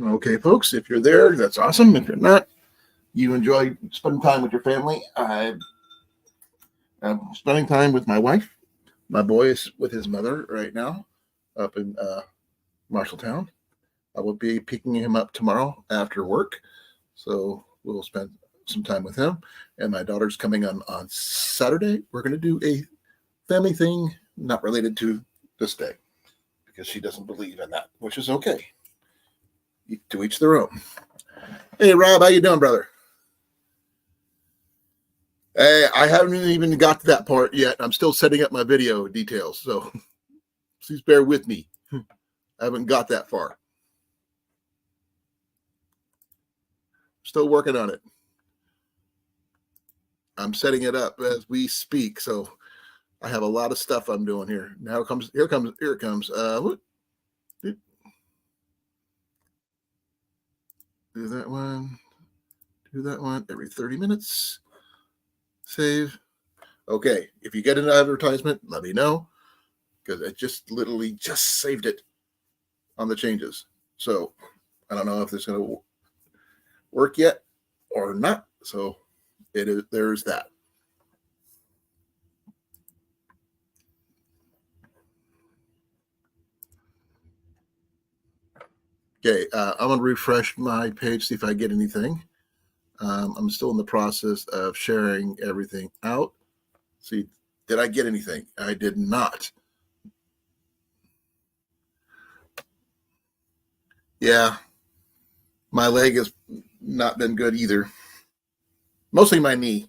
Okay, folks, if you're there, that's awesome. If you're not, you enjoy spending time with your family. I'm spending time with my wife. My boy is with his mother right now up in Marshalltown. I will be picking him up tomorrow after work. So we'll spend some time with him. And my daughter's coming on Saturday. We're going to do a family thing not related to this day because she doesn't believe in that, which is okay. To each their own. Hey, Rob, how you doing, brother? Hey, I haven't even got to that part yet. I'm still setting up my video details, so please bear with me. I haven't got that far. Still working on it. I'm setting it up as we speak, so I have a lot of stuff I'm doing here. Now it comes. Here it comes. What? Do that one. Do that one every 30 minutes. Save. Okay. If you get an advertisement, let me know because I just literally just saved it on the changes. So I don't know if it's going to work yet or not. So it is. There's that. Okay, I'm going to refresh my page, see if I get anything. I'm still in the process of sharing everything out. See, did I get anything? I did not. Yeah, my leg has not been good either. Mostly my knee.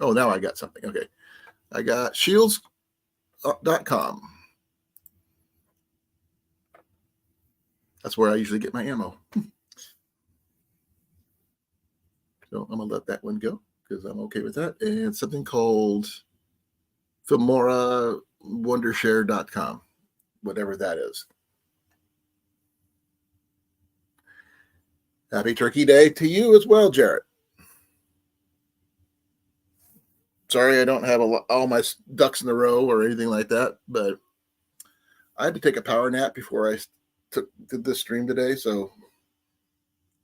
Oh, now I got something. Okay. I got shields.com. That's where I usually get my ammo. So I'm going to let that one go because I'm okay with that. And something called FemoraWondershare.com, whatever that is. Happy Turkey Day to you as well, Jarrett. Sorry I don't have all my ducks in a row or anything like that, but I had to take a power nap before I did this stream today, so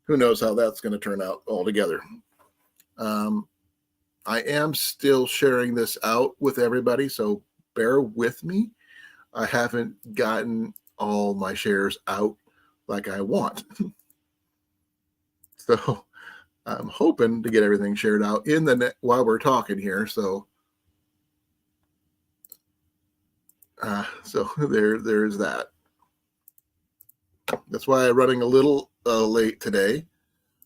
who knows how that's going to turn out altogether. I am still sharing this out with everybody, so bear with me. I haven't gotten all my shares out like I want. So I'm hoping to get everything shared out in the while we're talking here. So there's that. That's why I'm running a little late today.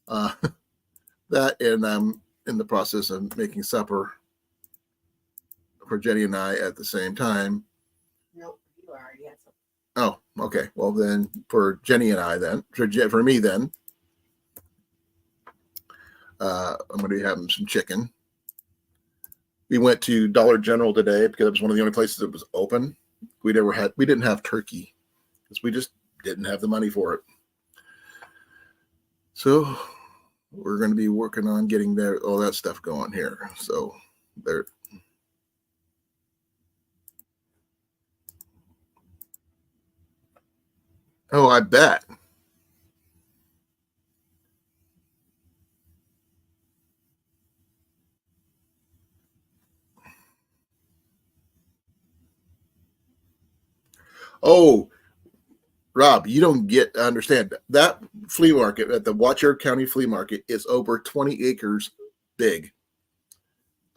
That and I'm in the process of making supper for Jenny and I at the same time. Nope, you already had something. Oh, okay. Well, then for Jenny and I, then for me, then I'm going to be having some chicken. We went to Dollar General today because it was one of the only places that was open. We didn't have turkey because we just didn't have the money for it. So we're going to be working on getting all that stuff going here. So there. Oh, I bet. Oh, Rob, you don't get to understand that flea market at the Watcher County Flea Market is over 20 acres big.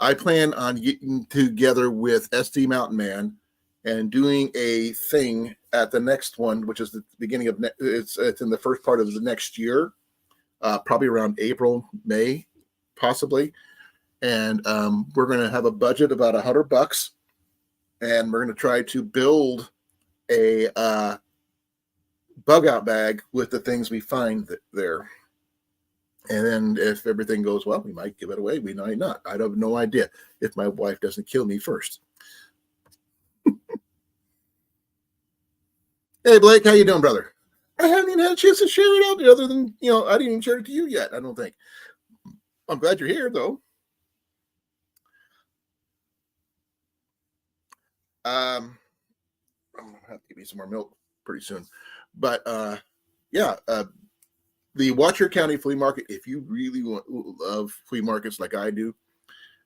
I plan on getting together with SD Mountain Man and doing a thing at the next one, which is the beginning of it's in the first part of the next year, probably around April, May, possibly. And we're going to have a budget about $100, and we're going to try to build a bug out bag with the things we find there. And then if everything goes well, we might give it away. We might not. I have no idea if my wife doesn't kill me first. Hey, Blake, how you doing, brother? I haven't even had a chance to share it out other than, I didn't even share it to you yet, I don't think. I'm glad you're here, though. I'm gonna have to give you some more milk pretty soon. But yeah, the Watcher County Flea Market. If you really love flea markets like I do,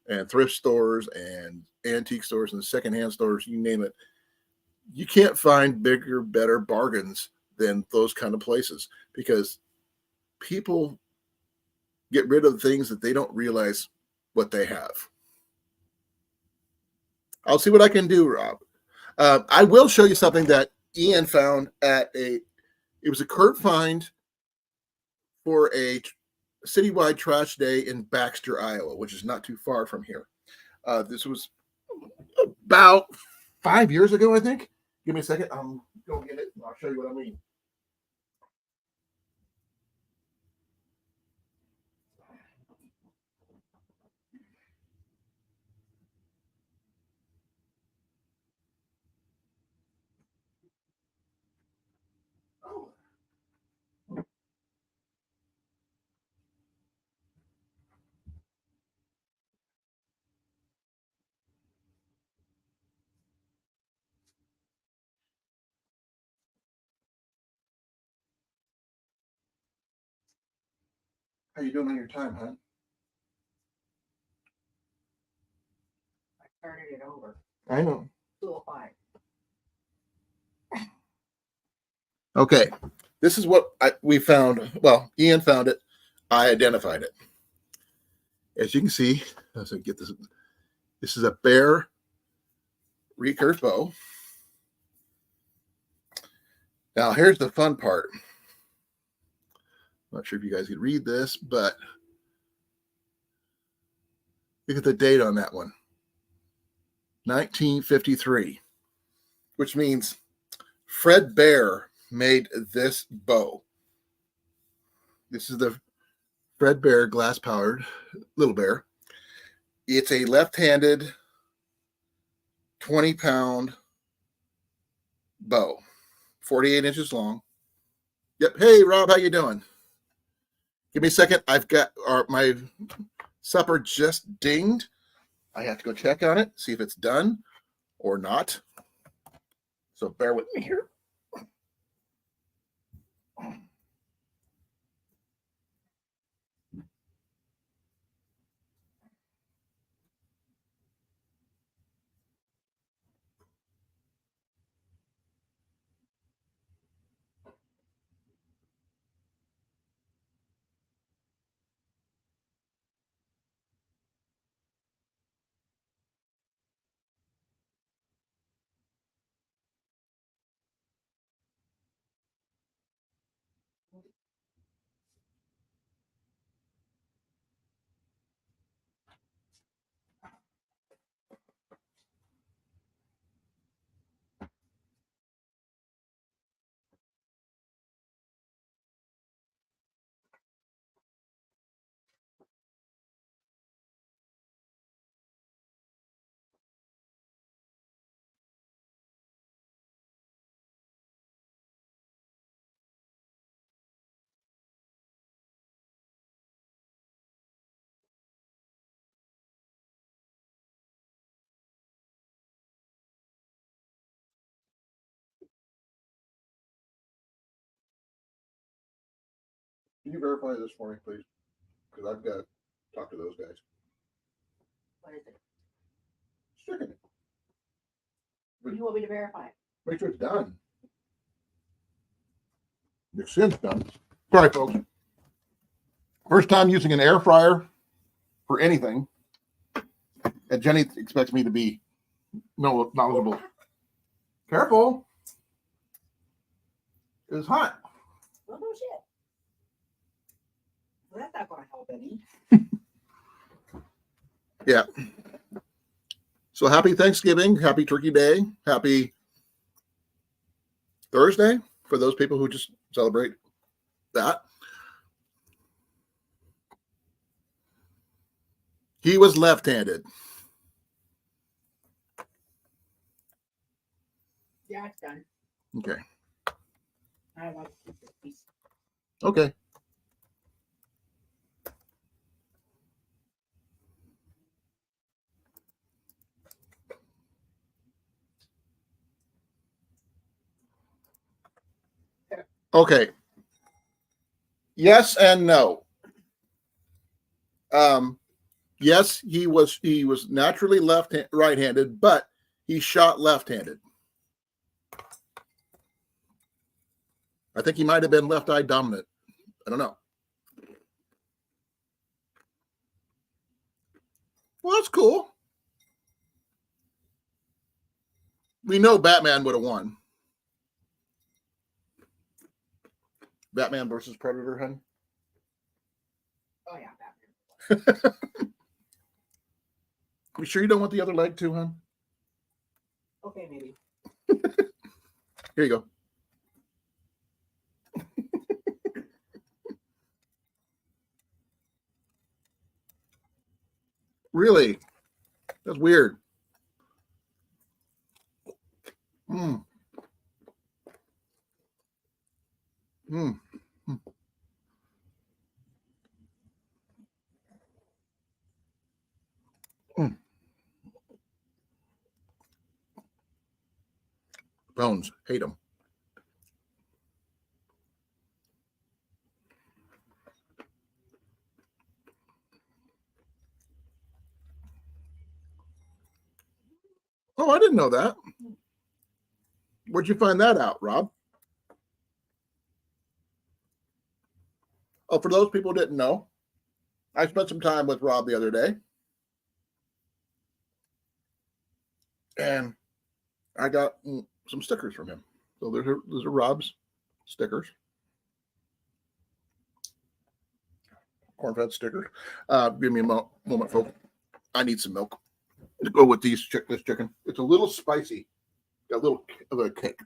and thrift stores and antique stores and secondhand stores, you name it, you can't find bigger, better bargains than those kind of places because people get rid of things that they don't realize what they have. I'll see what I can do, Rob. I will show you something that Ian found at a. It was a Kurt find for a citywide trash day in Baxter, Iowa, which is not too far from here. This was about 5 years ago, I think. Give me a second. I'm going to get it. I'll show you what I mean. Oh. How you doing on your time, huh? I started it over. I know. 2:05. Okay. This is what we found. Well, Ian found it. I identified it. As you can see, let's get this. This is a bear recurve bow. Now, here's the fun part. I'm not sure if you guys can read this, but look at the date on that one. 1953, which means Fred Bear made this bow. This is the Fred Bear glass powered little bear. It's a left-handed 20-pound bow, 48 inches long. Yep. Hey, Rob, how you doing? Give me a second. I've got my supper just dinged. I have to go check on it, see if it's done or not. So bear with me here. Can you verify this for me, please? Because I've got to talk to those guys. What is it? Chicken. What do you want me to verify? Make sure it's done. Your sin's done. Sorry, folks. First time using an air fryer for anything. And Jenny expects me to be knowledgeable. Careful. It's hot. Well, no shit. Well, that's not going to help any. Yeah. So happy Thanksgiving. Happy Turkey Day. Happy Thursday for those people who just celebrate that. He was left-handed. Yeah, it's done. Okay. I want to keep this piece. Okay. Okay. Yes and no. Yes, he was naturally right-handed, but he shot left-handed. I think he might have been left eye dominant. I don't know. Well, that's cool. We know Batman would have won. Batman versus Predator, hun. Oh yeah, Batman. You sure you don't want the other leg too, hun? Okay, maybe. Here you go. Really? That's weird. Mm. Mm. Mm. Bones. Hate them. Oh, I didn't know that. Where'd you find that out, Rob? Oh, for those people who didn't know, I spent some time with Rob the other day, and I got some stickers from him. So those are Rob's stickers, corn-fed stickers. Give me a moment, folks. I need some milk to go with this chicken. It's a little spicy. Got a little of a kick.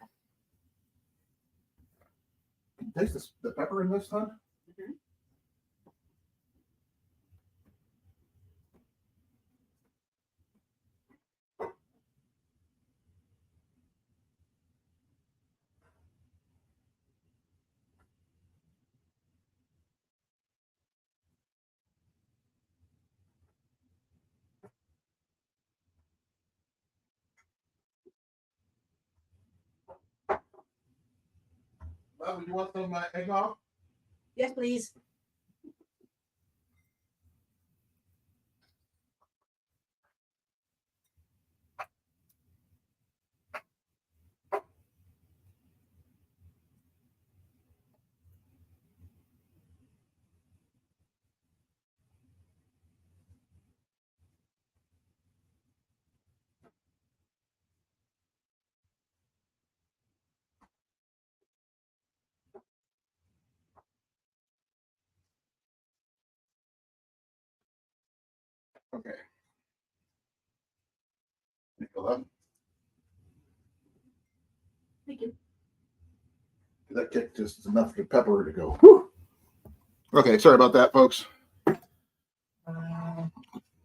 Taste this, the pepper in this, huh? Mm-hmm. Bob, you want some eggnog? Yes, please. Okay. That Thank you. kick just is enough for pepper to go. Whew. Okay, sorry about that, folks.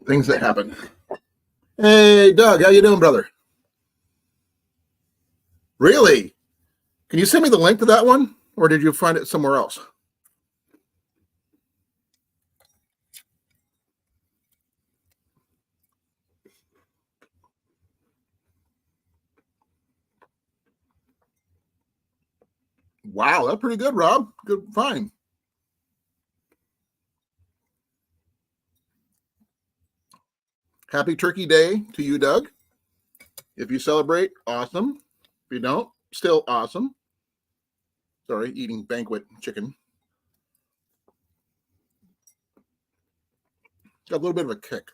Things that happen. Hey, Doug, how you doing, brother? Really? Can you send me the link to that one, or did you find it somewhere else? Wow, that's pretty good, Rob. Good, fine. Happy Turkey Day to you, Doug. If you celebrate, awesome. If you don't, still awesome. Sorry, eating banquet chicken. Got a little bit of a kick.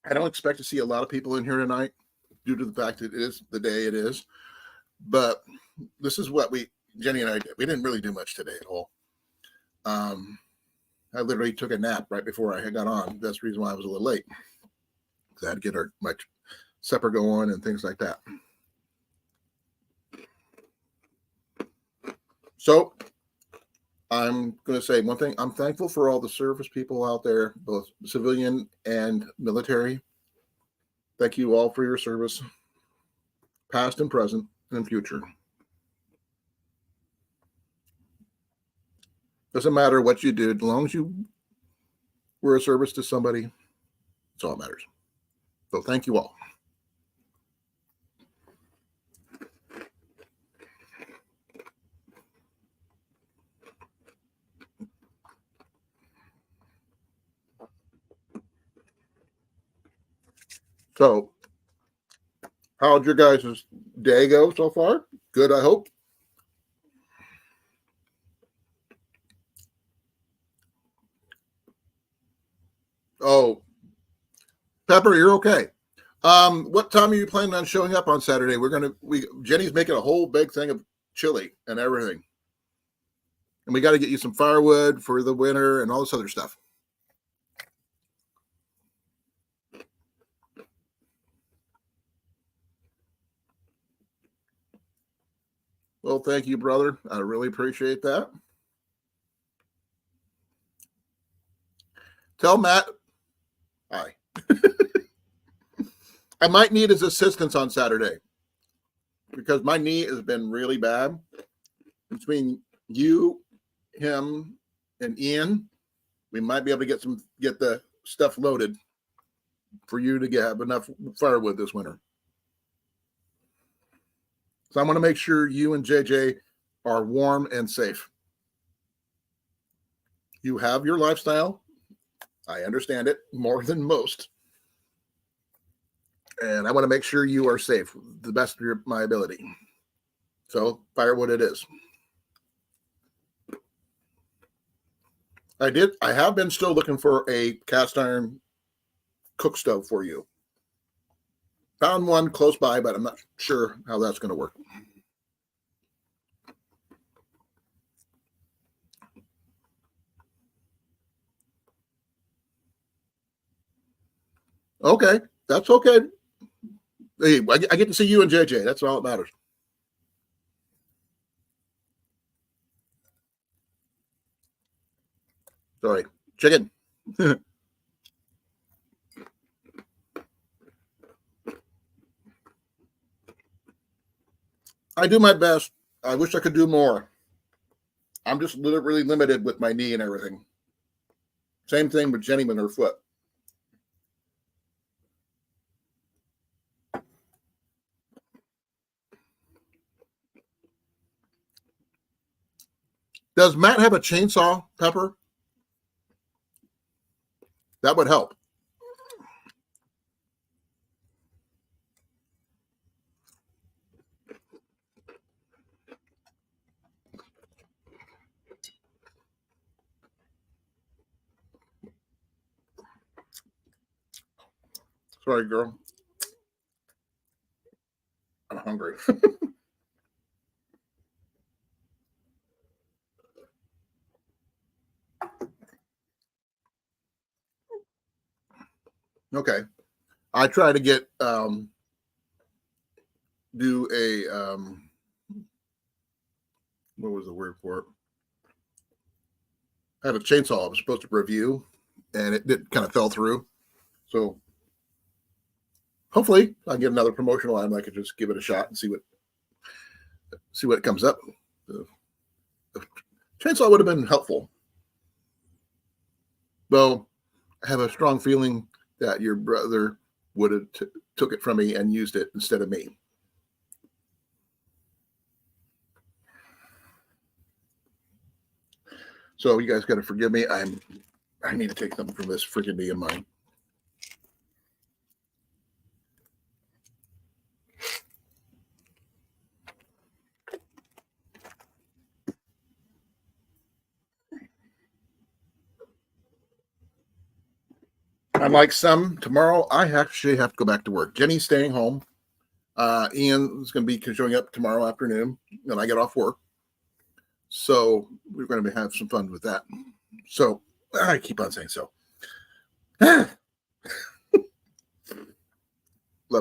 I don't expect to see a lot of people in here tonight due to the fact that it is the day it is. But this is what Jenny and I did. We didn't really do much today at all. I literally took a nap right before I got on. That's the reason why I was a little late. I had to get my supper going and things like that. So I'm going to say one thing. I'm thankful for all the service people out there, both civilian and military. Thank you all for your service, past and present and future. Doesn't matter what you did, as long as you were a service to somebody, That's all that matters. So thank you all. So, how'd your guys' day go so far? Good, I hope. Oh, Pepper, you're okay. What time are you planning on showing up on Saturday? Jenny's making a whole big thing of chili and everything. And we got to get you some firewood for the winter and all this other stuff. Well, thank you, brother. I really appreciate that. Tell Matt hi. I might need his assistance on Saturday because my knee has been really bad. Between you, him, and Ian, we might be able to get the stuff loaded for you to have enough firewood this winter. So I want to make sure you and JJ are warm and safe. You have your lifestyle. I understand it more than most. And I want to make sure you are safe to the best of my ability. So firewood it is. I have been still looking for a cast iron cook stove for you. Found one close by, but I'm not sure how that's going to work. Okay, that's okay. Hey, I get to see you and JJ. That's all that matters. Sorry, chicken. I do my best. I wish I could do more. I'm just really limited with my knee and everything. Same thing with Jenny with her foot. Does Matt have a chainsaw, Pepper? That would help. Sorry, girl. I'm hungry. Okay. I try to get do a what was the word for it? I had a chainsaw I was supposed to review, and it did kind of fell through. So hopefully I get another promotional item. I could just give it a shot and see what comes up. The chainsaw would have been helpful, though. I have a strong feeling that your brother would have took it from me and used it instead of me. So you guys got to forgive me. I need to take something from this freaking knee of mine. Unlike some, tomorrow I actually have to go back to work. Jenny's staying home. Ian is going to be showing up tomorrow afternoon when I get off work. So we're going to have some fun with that. So I keep on saying so. Love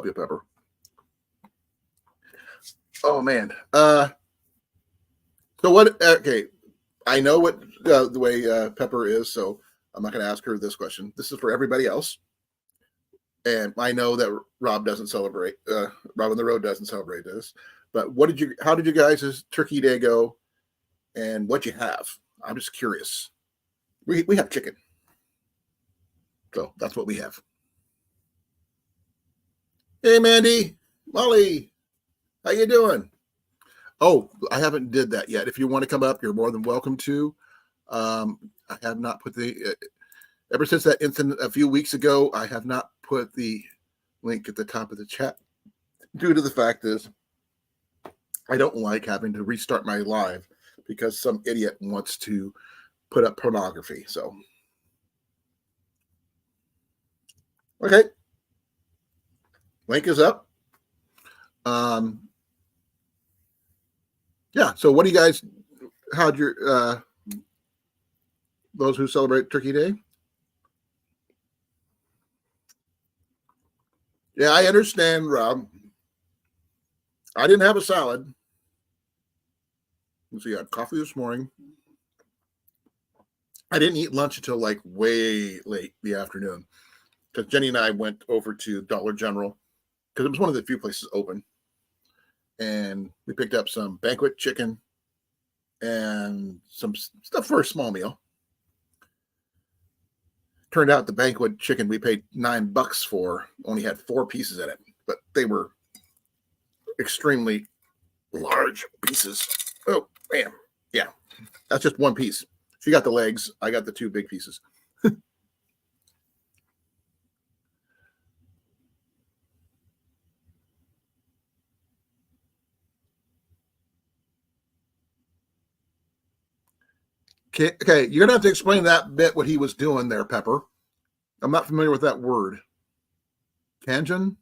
you, Pepper. Oh man. So what? Okay, I know what the way Pepper is, so I'm not going to ask her this question. This is for everybody else, and I know that Rob doesn't celebrate. Rob on the road doesn't celebrate this. But how did you guys' Turkey Day go, and what you have? I'm just curious. We have chicken, so that's what we have. Hey, Mandy, Molly, how you doing? Oh, I haven't did that yet. If you want to come up, you're more than welcome to. I have not put ever since that incident a few weeks ago, I have not put the link at the top of the chat due to the fact is I don't like having to restart my live because some idiot wants to put up pornography. So, okay, link is up. Yeah. So, what do you guys? How'd your those who celebrate Turkey Day? Yeah, I understand, Rob. I didn't have a salad. Let's see, I had coffee this morning. I didn't eat lunch until like way late the afternoon because Jenny and I went over to Dollar General because it was one of the few places open. And we picked up some banquet chicken and some stuff for a small meal. Turned out the banquet chicken we paid $9 for only had 4 pieces in it, but they were extremely large pieces. Oh, man. Yeah, that's just one piece. She got the legs. I got the 2 big pieces. Okay, you're gonna have to explain that bit what he was doing there, Pepper. I'm not familiar with that word. Kanjan?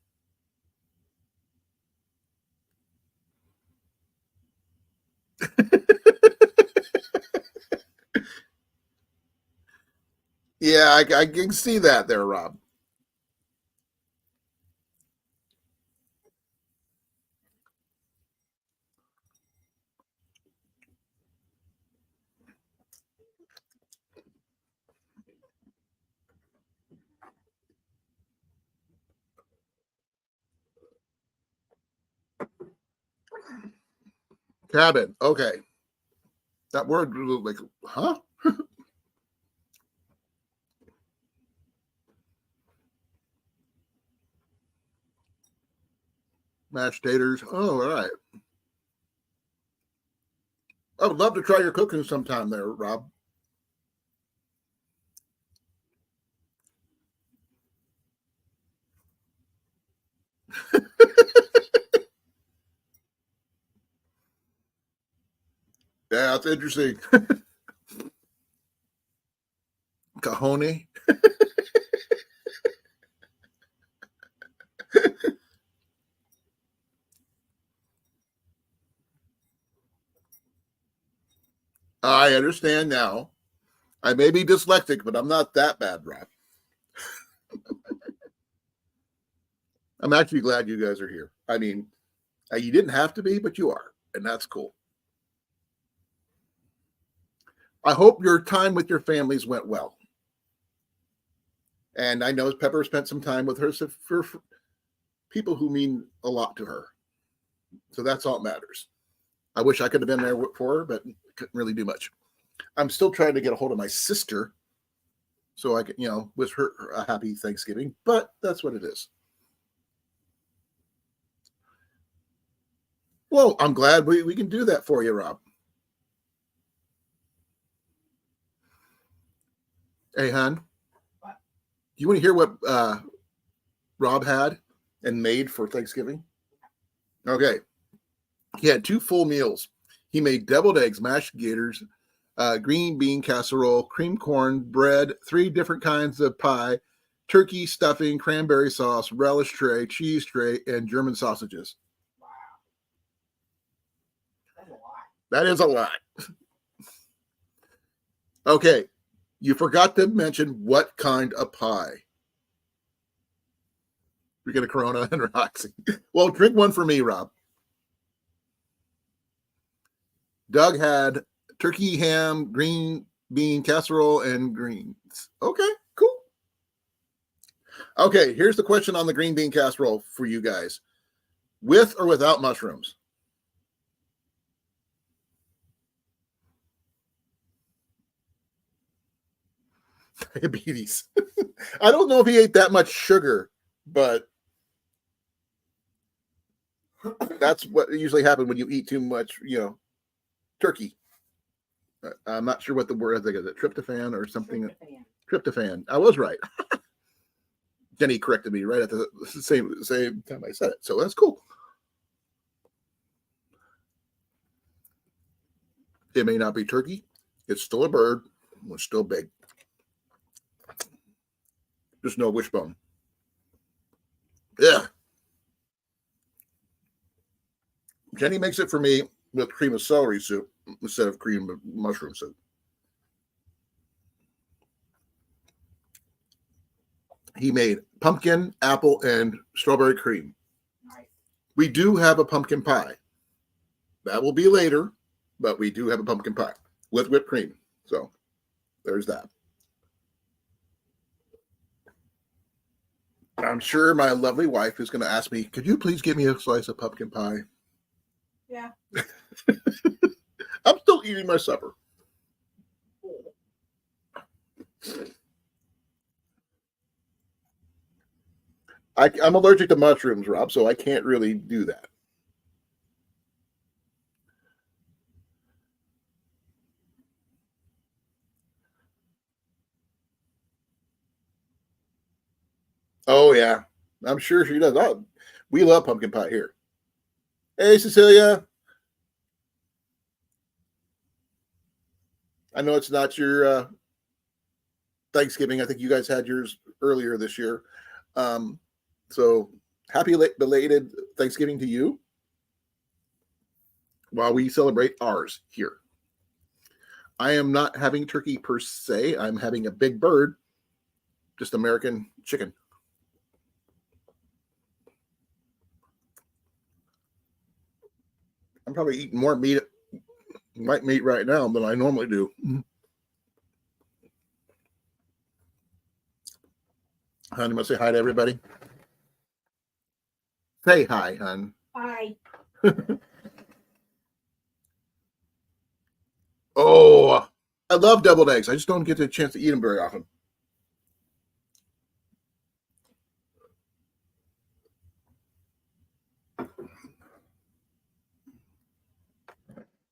Yeah, I can see that there, Rob. Cabin. Okay. That word, like, huh? Mashed taters. Oh, all right. I would love to try your cooking sometime there, Rob. Yeah, that's interesting. Cajone. I understand now. I may be dyslexic, but I'm not that bad, Rob. I'm actually glad you guys are here. I mean, you didn't have to be, but you are, and that's cool. I hope your time with your families went well. And I know Pepper spent some time with her for people who mean a lot to her. So that's all that matters. I wish I could have been there for her, but couldn't really do much. I'm still trying to get a hold of my sister so I can, wish her a happy Thanksgiving, but that's what it is. Well, I'm glad we can do that for you, Rob. Hey, hon, What? do you want to hear what Rob had and made for Thanksgiving? Okay. He had 2 full meals. He made deviled eggs, mashed gators, green bean casserole, cream corn, bread, 3 different kinds of pie, turkey stuffing, cranberry sauce, relish tray, cheese tray, and German sausages. Wow. That's a lot. That is a lot. Okay. You forgot to mention what kind of pie. We get a Corona and Roxy. Well, drink one for me, Rob. Doug had turkey ham, green bean casserole, and greens. Okay, cool. Okay, here's the question on the green bean casserole for you guys. With or without mushrooms? Diabetes. I don't know if he ate that much sugar, but That's what usually happens when you eat too much, turkey. I'm not sure what the word I think is. It tryptophan or something. Tryptophan. I was right. Jenny corrected me right at the same time I said it. So that's cool. It may not be turkey. It's still a bird. It's still big. Just no wishbone. Yeah. Jenny makes it for me with cream of celery soup instead of cream of mushroom soup. He made pumpkin, apple, and strawberry cream. Nice. We do have a pumpkin pie. That will be later, but we do have a pumpkin pie with whipped cream. So there's that. I'm sure my lovely wife is going to ask me, could you please give me a slice of pumpkin pie? Yeah. I'm still eating my supper. I'm allergic to mushrooms, Rob, so I can't really do that. Oh, yeah. I'm sure she does. Oh, we love pumpkin pie here. Hey, Cecilia. I know it's not your Thanksgiving. I think you guys had yours earlier this year. So happy belated Thanksgiving to you while we celebrate ours here. I am not having turkey per se. I'm having a big bird, just American chicken. I'm probably eating more white meat right now than I normally do. Hon, you must say hi to everybody. Say hi, hon. Hi. Oh, I love deviled eggs. I just don't get the chance to eat them very often.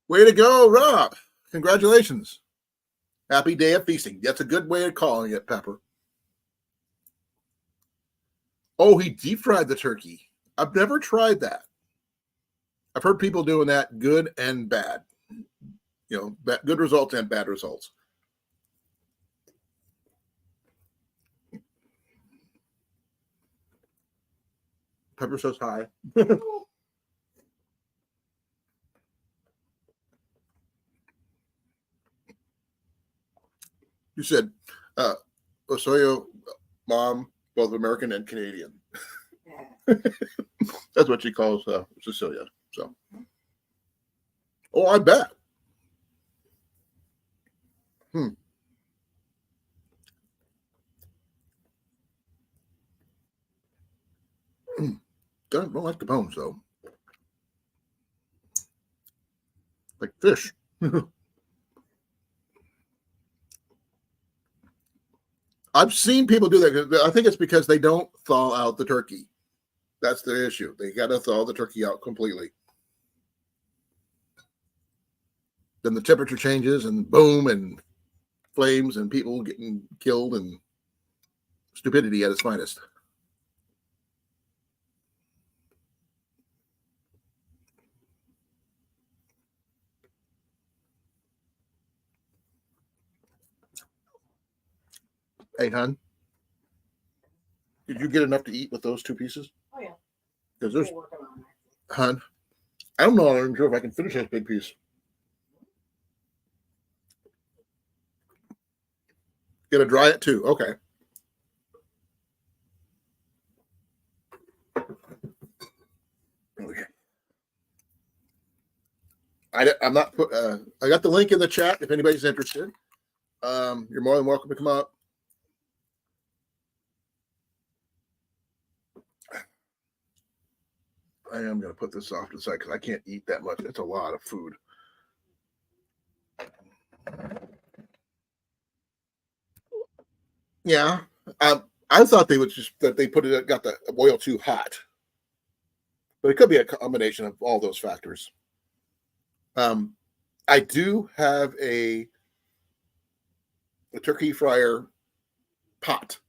Way to go, Rob. Congratulations. Happy day of feasting. That's a good way of calling it, Pepper. Oh, he deep fried the turkey. I've never tried that. I've heard people doing that, good and bad. Good results and bad results. Pepper says hi. You said, Osoyo, mom, both American and Canadian. Yeah. That's what she calls Cecilia. So, oh, I bet. Don't like the bones though. Like fish. I've seen people do that. I think it's because they don't thaw out the turkey. That's the issue. They got to thaw the turkey out completely. Then the temperature changes and boom and flames and people getting killed and stupidity at its finest. Hey, hon, did you get enough to eat with those two pieces? Oh yeah. Because there's, We're working on that. hon, I'm not even sure if I can finish this big piece. Gonna dry it too. Okay. Okay. I'm not put. I got the link in the chat if anybody's interested. You're more than welcome to come up. I am going to put this off to the side because I can't eat that much. It's a lot of food. Yeah, I thought they would just that they got the oil too hot. but it could be a combination of all those factors. I do have a turkey fryer pot,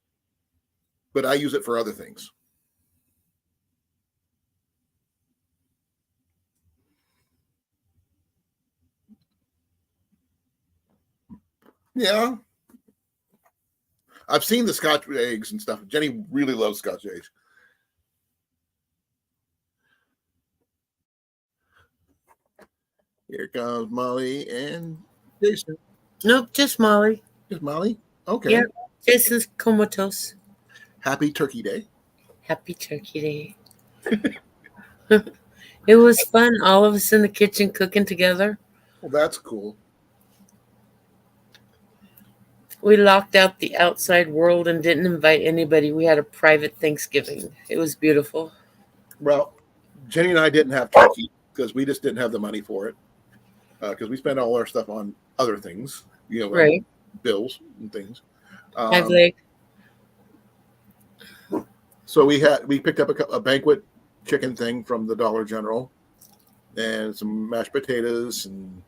but I use it for other things. Yeah. I've seen the Scotch eggs and stuff. Jenny really loves Scotch eggs. Here comes Molly and Jason. Nope, just Molly. Is Molly? Okay. Yeah. Jason's comatose. Happy Turkey Day. Happy Turkey Day. It was fun. All of us in the kitchen cooking together. Well, that's cool. We locked out the outside world and didn't invite anybody. We had a private Thanksgiving. It was beautiful. Well, Jenny and I didn't have turkey because we just didn't have the money for it. Because we spent all our stuff on other things, Right. bills and things. I've like, So we picked up a banquet chicken thing from the Dollar General, and some mashed potatoes and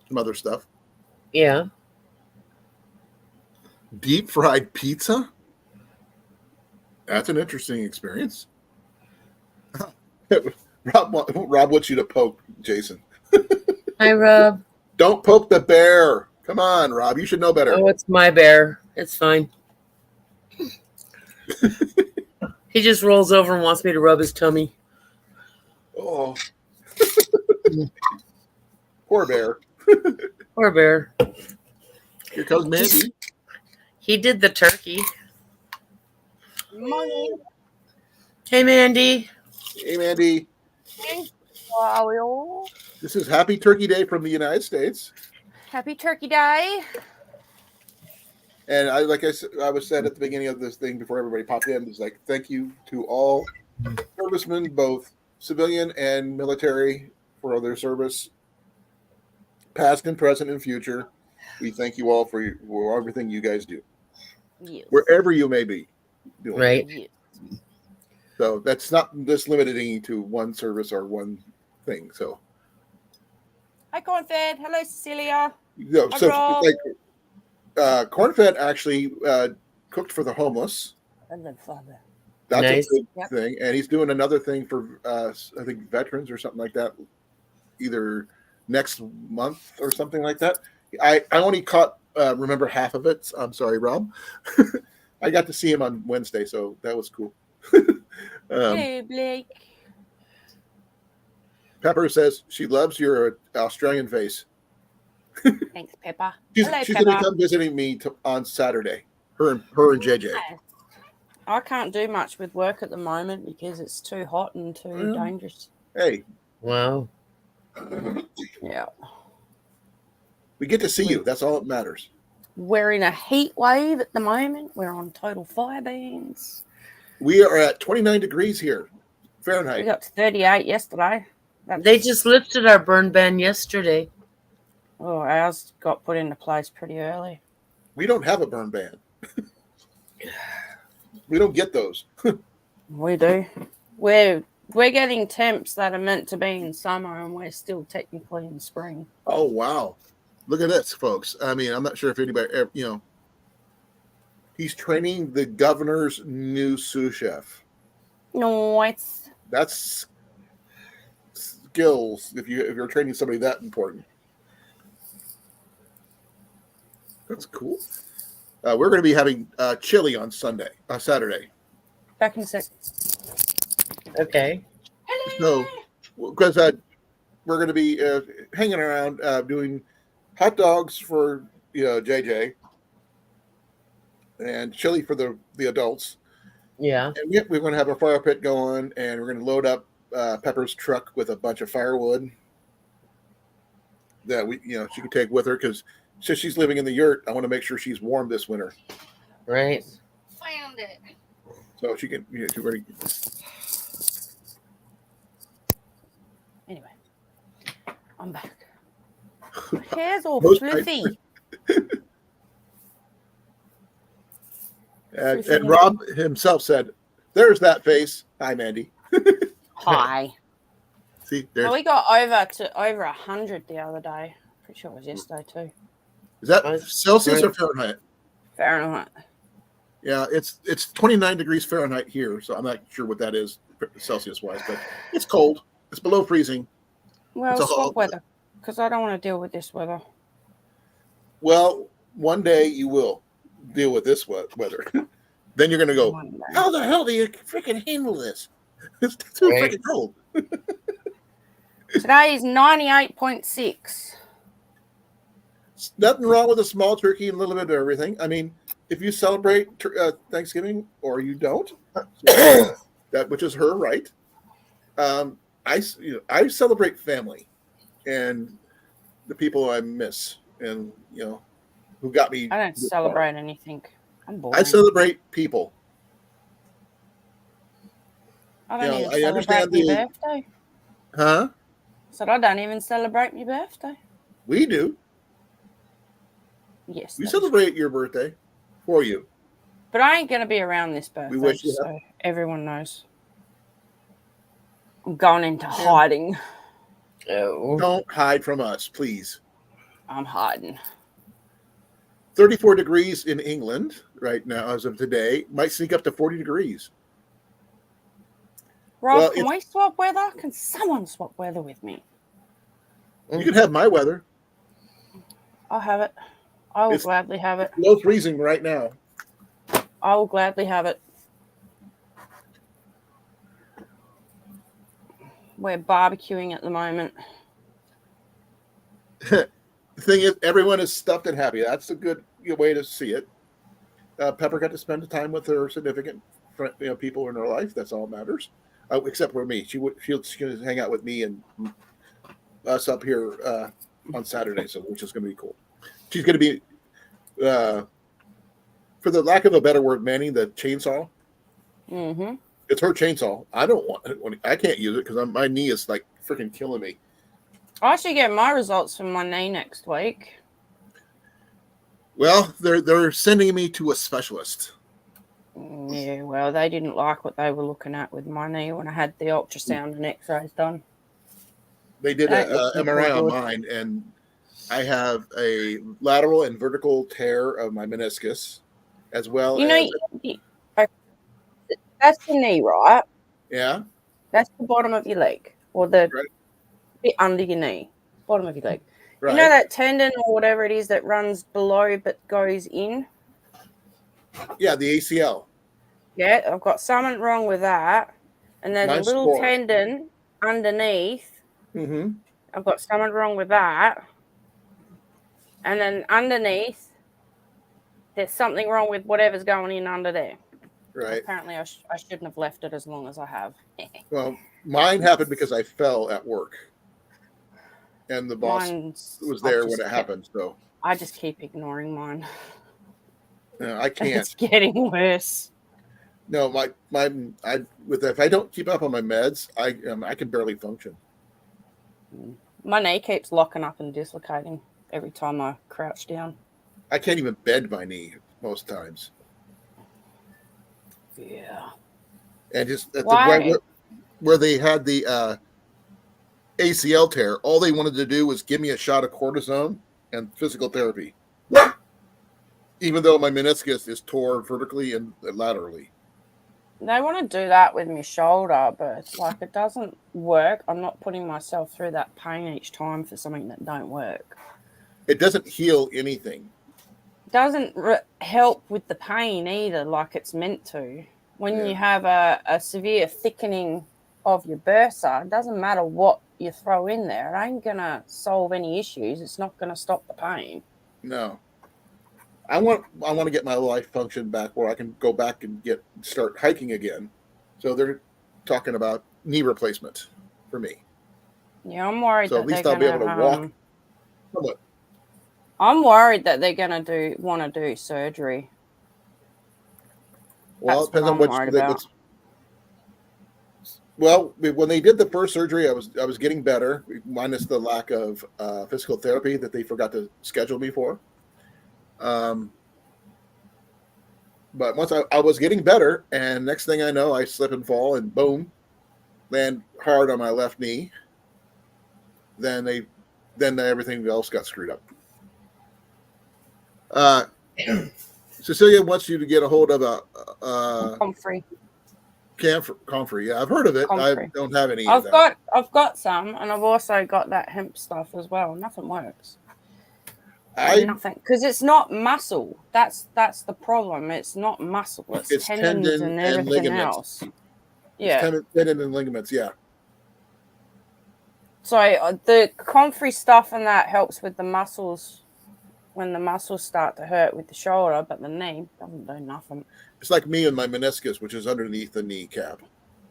some other stuff. yeah. Deep fried pizza. That's an interesting experience. Rob wants you to poke Jason. Hi, Rob. Don't poke the bear. Come on, Rob. You should know better. Oh, it's my bear. It's fine. He just rolls over and wants me to rub his tummy. Oh. Poor bear. Poor bear. Here comes Mandy. He did the turkey. Morning. Hey, Mandy. Hey, Mandy. Wow. This is Happy Turkey Day from the United States. Happy Turkey Day. And I was said at the beginning of this thing before everybody popped in, is like, thank you to all servicemen, both civilian and military, for their service, past and present and future. We thank you all for everything you guys do, Yes. wherever you may be doing. Right. Yes. So that's not just limiting to one service or one thing. So, Hi, Cornfed. Hello, Cecilia. so Rob. like Cornfed actually cooked for the homeless. And Father. That's Nice. a good Yep. thing. And he's doing another thing for, I think, veterans or something like that, either next month or something like that. I only caught, remember half of it. I'm sorry, Rob. I got to see him on Wednesday, so that was cool. Hey, Blake. Pepper says she loves your Australian face. Thanks, Peppa. She's Hello, going to Peppa. come visiting me on Saturday. Her and JJ. I can't do much with work at the moment because it's too hot and too dangerous. Hey, Wow. Yeah. we get to see you. That's all that matters. We're in a heat wave at the moment. We're on total fire beans. We are at 29 degrees here, We Fahrenheit. got to 38 yesterday. They just lifted our burn ban yesterday. Oh, ours got put into place pretty early. We don't have a burn ban. We don't get those. We do. We're getting temps that are meant to be in summer, and we're still technically in spring. Oh, wow. Look at this, folks. I mean, I'm not sure if anybody, he's training the governor's new sous chef. No, it's That's skills if you're training somebody that important. That's cool. We're going to be having chili on Saturday. back in a sec. Okay. So, because we're going to be hanging around doing hot dogs for JJ and chili for the adults. Yeah. And we're going to have a fire pit going, and we're going to load up Pepper's truck with a bunch of firewood that she can take with her, because since she's living in the yurt, I want to make sure she's warm this winter, Right. Found it. so she can. She's ready. Anyway, I'm back. My hair's all Most fluffy. And Rob himself said, "There's that face." Hi, Mandy. Hi. See, Well, there's we got over 100 the other day. Pretty sure it was yesterday too. is that Nice. Celsius Right. or Fahrenheit? Fahrenheit. Yeah, it's 29 degrees Fahrenheit here, so I'm not sure what that is Celsius wise, but it's cold. It's below freezing. Well, It's a swap hog. weather, because I don't want to deal with this weather. Well, one day you will deal with this weather. Then you're gonna go, One day. how the hell do you freaking handle this? It's too Right. freaking cold. Today is 98.6. Nothing wrong with a small turkey and a little bit of everything. I mean, if you celebrate Thanksgiving or you don't, that which is her right. I celebrate family and the people I miss, and who got me. I don't this far. celebrate anything. I'm bored. I celebrate people. I don't even I celebrate understand my the birthday. huh? So I don't even celebrate my birthday. We do. Yes, We that is true. celebrate your birthday for you. But I ain't gonna be around this birthday, wish you so everyone knows. I'm going into hiding. Oh. Don't hide from us, please. I'm hiding. 34 degrees in England right now, as of today, might sneak up to 40 degrees. Rob, Well, can we swap weather? Can someone swap weather with me? You can have my weather. I'll have it. I will It's- gladly have it. Below freezing right now. I will gladly have it. We're barbecuing at the moment. The thing is, everyone is stuffed and happy. That's a good way to see it. Pepper got to spend time with her significant people in her life. That's all that matters. Except for me. She'll hang out with me and us up here on Saturday, so which is going to be cool. She's going to be, for the lack of a better word, manning the chainsaw. Mm-hmm. It's her chainsaw. I don't want it. I can't use it because my knee is like freaking killing me. I should get my results from my knee next week. Well, they're sending me to a specialist. Yeah, well, they didn't like what they were looking at with my knee when I had the ultrasound and x-rays done. They did That a looks MRI on good. mine, and I have a lateral and vertical tear of my meniscus, as well You know, as that's your knee, right? yeah, That's the bottom of your leg, or the Right. bit under your knee, bottom of your leg. right. You know that tendon or whatever it is that runs below but goes in? Yeah, the ACL. Yeah, I've got something wrong with that. And there's Mine's a little sore. tendon underneath. Mm-hmm. I've got something wrong with that. And then underneath, there's something wrong with whatever's going in under there. Right. Apparently, I shouldn't have left it as long as I have. Well, mine happened because I fell at work, and the boss was there when it happened. So I just keep ignoring mine. I can't. It's getting worse. No, if I don't keep up on my meds, I can barely function. My knee keeps locking up and dislocating every time I crouch down. I can't even bend my knee most times. Yeah. And just at Why? where they had the ACL tear, all they wanted to do was give me a shot of cortisone and physical therapy. Even though my meniscus is tore vertically and laterally. They want to do that with my shoulder, but it's like it doesn't work. I'm not putting myself through that pain each time for something that don't work. It doesn't heal anything. It doesn't help with the pain either, like it's meant to. When you have a severe thickening of your bursa, it doesn't matter what you throw in there. It ain't going to solve any issues. It's not going to stop the pain. No. I want to get my life function back where I can go back and start hiking again. So they're talking about knee replacement for me. Yeah, I'm worried So that at least they're I'll be able gonna, to walk. Somewhat. I'm worried that they're going to want to do surgery. Well, That's it depends what on I'm which. worried about. Well, when they did the first surgery, I was getting better, minus the lack of physical therapy that they forgot to schedule me for. But once I was getting better, and next thing I know, I slip and fall, and boom, land hard on my left knee. then everything else got screwed up. Uh, Cecilia wants you to get a hold of a Comfrey. comfrey. Yeah, I've heard of it. Comfrey. I don't have any of that. I've got some, and I've also got that hemp stuff as well. Nothing works. Nothing, because it's not muscle. That's the problem. It's not muscle. It's tendons tendon and and everything ligaments. else. Yeah. Tendon and ligaments. Yeah. So the comfrey stuff and that helps with the muscles when the muscles start to hurt with the shoulder, but the knee doesn't do nothing. It's like me and my meniscus, which is underneath the kneecap.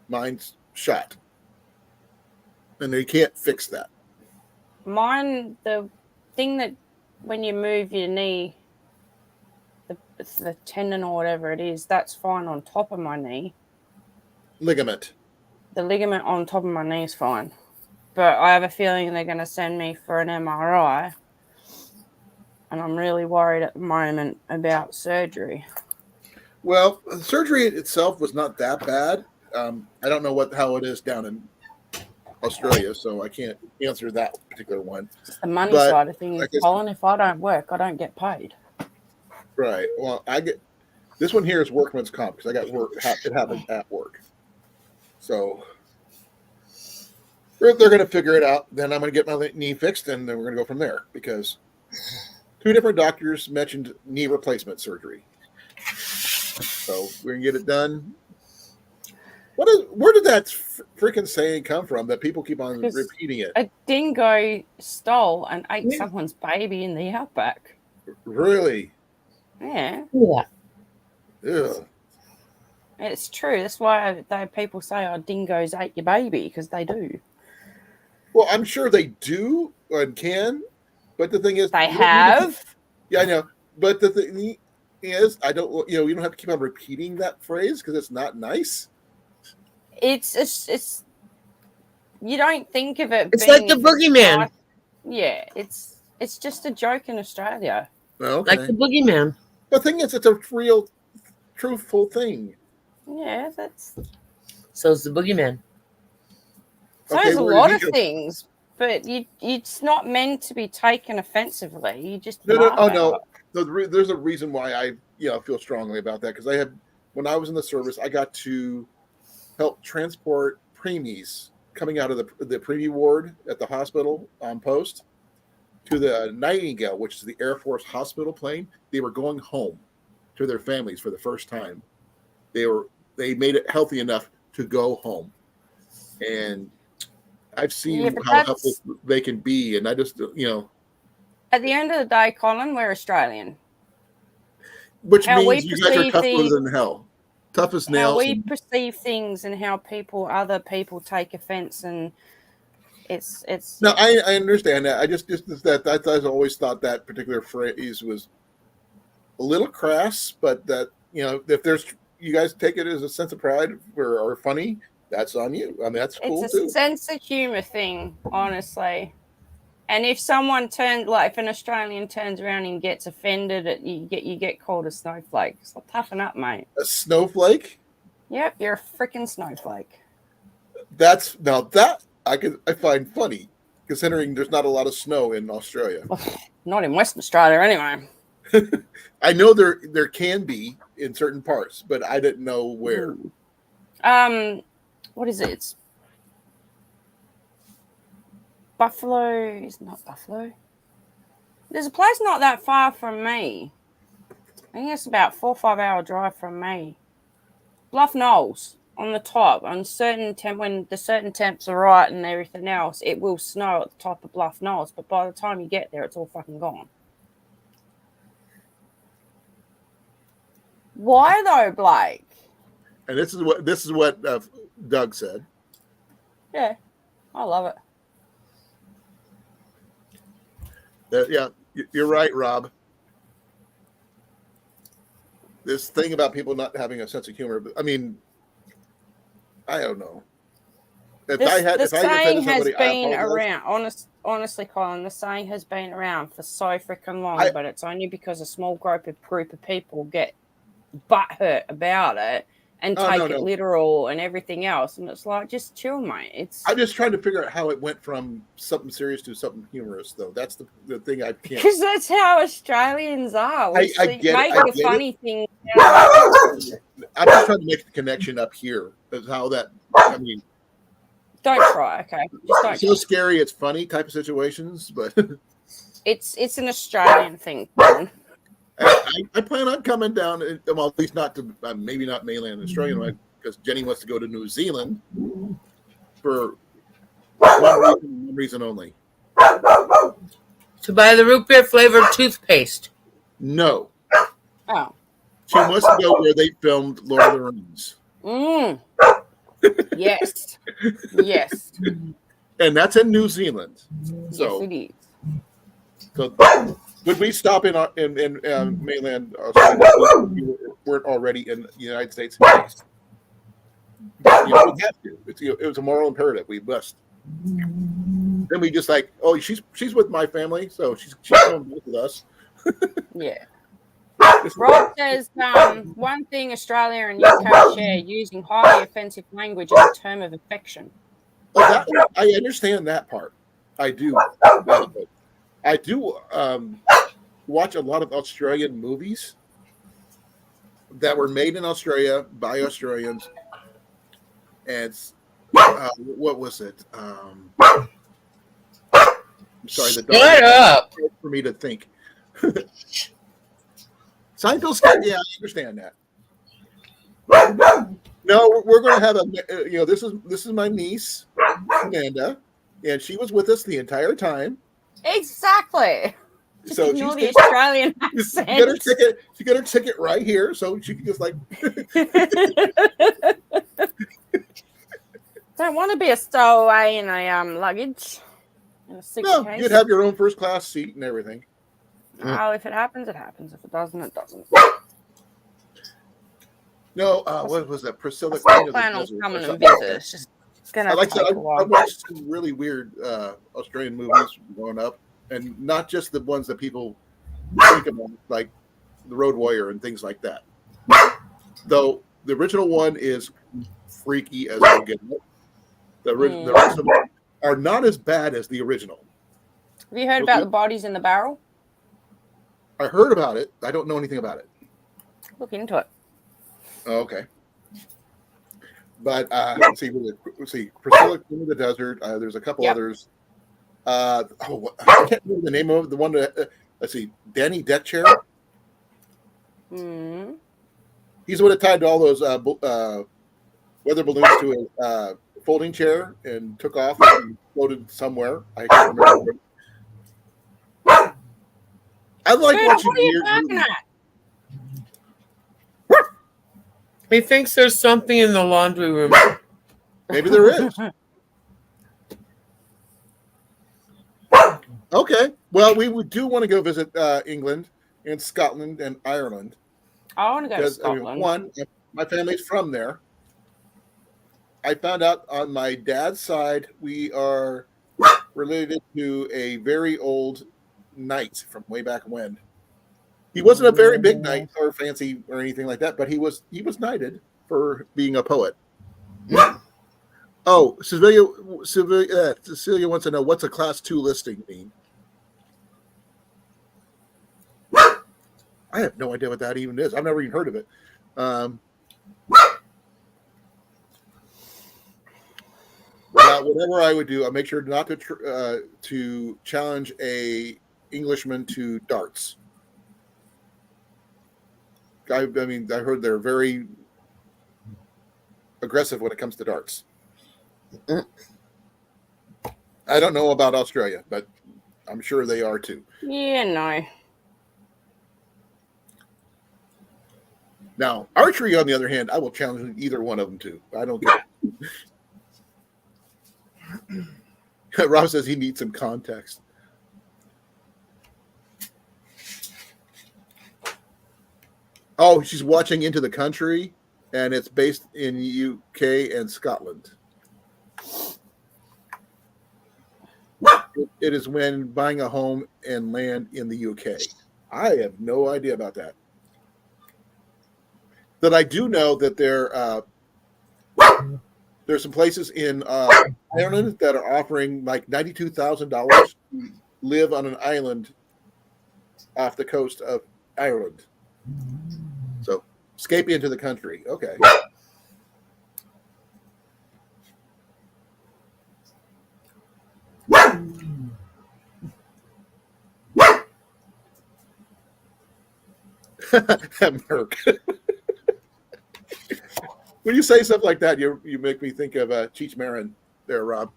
Mine's shot, and they can't fix that. Mine, the thing that when you move your knee, the tendon or whatever it is, that's fine on top of my knee. Ligament. The ligament on top of my knee is fine. But I have a feeling they're going to send me for an MRI. And I'm really worried at the moment about surgery. Well, surgery itself was not that bad. I don't know how it is down in Australia, so I can't answer that particular one. It's the money side of things, Colin. If I don't work, I don't get paid. Right. Well, I get this one here is workman's comp because I got work. It happened at work, so they're going to figure it out. Then I'm going to get my knee fixed, and then we're going to go from there because 2 different doctors mentioned knee replacement surgery. So we're going to get it done. Where did that freaking saying come from that people keep on repeating it? A dingo stole and ate someone's baby in the outback. Really? Yeah. Ugh. It's true. That's why people say, "Oh, dingoes ate your baby," because they do. Well, I'm sure they do and can, but the thing is, they have. Yeah, I know. But the thing is, I don't. You don't have to keep on repeating that phrase because it's not nice. It's. You don't think of it. It's like the boogeyman. Yeah, it's just a joke in Australia. Okay. Like the boogeyman. The thing is, it's a real, truthful thing. Yeah, that's. So's the boogeyman. So there's a lot of things, but it's not meant to be taken offensively. You just no. There's a reason why I feel strongly about that because when I was in the service, I got to help transport preemies coming out of the preemie ward at the hospital on post to the Nightingale, which is the Air Force hospital plane. They were going home to their families for the first time. They made it healthy enough to go home, and I've seen how helpful they can be, and I just At the end of the day, Colin, we're Australian, which means you guys are tougher than hell. Tough as nails. How we perceive things and how other people take offense, and it's. No, I understand that. I just I've always thought that particular phrase was a little crass, but that if you guys take it as a sense of pride or funny, that's on you. I mean, that's cool too. It's a sense of humor thing, honestly. And if someone if an Australian turns around and gets offended, you get called a snowflake. So toughen up, mate. A snowflake? Yep, you're a freaking snowflake. That I find funny, considering there's not a lot of snow in Australia. Not in Western Australia, anyway. I know there can be in certain parts, but I didn't know where. What is it? It's Buffalo. It's not Buffalo. There's a place not that far from me. I think it's about 4 or 5 hour drive from me. Bluff Knolls on the top. On when the certain temps are right and everything else, it will snow at the top of Bluff Knolls. But by the time you get there, it's all fucking gone. Why though, Blake? And this is what Doug said. Yeah, I love it. Yeah, you're right, Rob. This thing about people not having a sense of humor. I mean, I don't know. The saying has been around. Honestly, Colin, the saying has been around for so freaking long, but it's only because a small group of people get butthurt about it, and Oh, take no, it no. literal and everything else. And it's like, just chill, mate. It's I'm just trying to figure out how it went from something serious to something humorous, though. That's the thing I can't. because that's how Australians are. We I get it. make I the get funny thing. Out of it. I'm just trying to make the connection up here. Is how that. I mean, Don't try, okay? Just don't it's so try. scary. It's funny type of situations, but It's an Australian thing. Colan. I plan on coming down. Well, at least not to maybe not mainland Australia, because Jenny wants to go to New Zealand for one reason only. To buy the root beer flavored toothpaste. No, Oh. she wants to go where they filmed Lord of the Rings. Yes. Yes. And that's in New Zealand. So, Yes, it is. so would we stop in mainland Australia if we weren't already in the United States? Yes. We have to. It was a moral imperative. We must. Then we just like, oh, she's with my family, so she's going with us. Yeah. Rob says one thing Australia and UK share: using highly offensive language as a term of affection. Oh, I understand that part. I do. I do watch a lot of Australian movies that were made in Australia by Australians. And what was it? I'm sorry, the dog. Shut up. For me to think. Seinfeld's good. Yeah, I understand that. No, we're going to have this is my niece Amanda, and she was with us the entire time. Exactly. Just So ignore the Australian she accent. got her ticket. She got her ticket right here, so she can just like. Don't want to be a stowaway in a luggage in a suitcase. No, you'd have your own first class seat and everything. Oh, if it happens, it happens. If it doesn't, it doesn't. No, what was that? Priscilla. I still Queen of the plan on Desert or coming and something like visit. that. It's just gonna Like I take said, a I while. watched some really weird Australian movies growing up, and not just the ones that people think about, like The Road Warrior and things like that. Though the original one is freaky as all get. The rest of them are not as bad as the original. Have you heard about the bodies in the barrel? I heard about it. I don't know anything about it. Look into it. Oh, okay. But let's see. Priscilla Queen of the Desert. There's a couple others. I can't remember the name of the one. Let's see. Danny Deckchair. Hmm. He's the one that tied all those weather balloons to a folding chair and took off and floated somewhere. I can't remember. I like Dude, watching what are you weird barking movies. at? He thinks there's something in the laundry room. Maybe there is. Okay. Well, we do want to go visit England and Scotland and Ireland. I want to go to Because Scotland. one, my family's from there. I found out on my dad's side we are related to a very old knight from way back when. He wasn't a very big knight or fancy or anything like that, but he was knighted for being a poet. Oh, Cecilia wants to know, what's a class 2 listing mean? I have no idea what that even is. I've never even heard of it. Whatever I would do, I make sure not to challenge a Englishman to darts. I heard they're very aggressive when it comes to darts. I don't know about Australia, but I'm sure they are too. Yeah, no. Now, archery, on the other hand, I will challenge either one of them to. I don't care. Rob says he needs some context. Oh, she's watching Into the Country, and it's based in UK and Scotland. It is when buying a home and land in the UK. I have no idea about that. that I do know that there's some places in Ireland that are offering like $92,000 to live on an island off the coast of Ireland. So escape into the country. Okay. Merc. When you say stuff like that, you make me think of Cheech Marin there, Rob.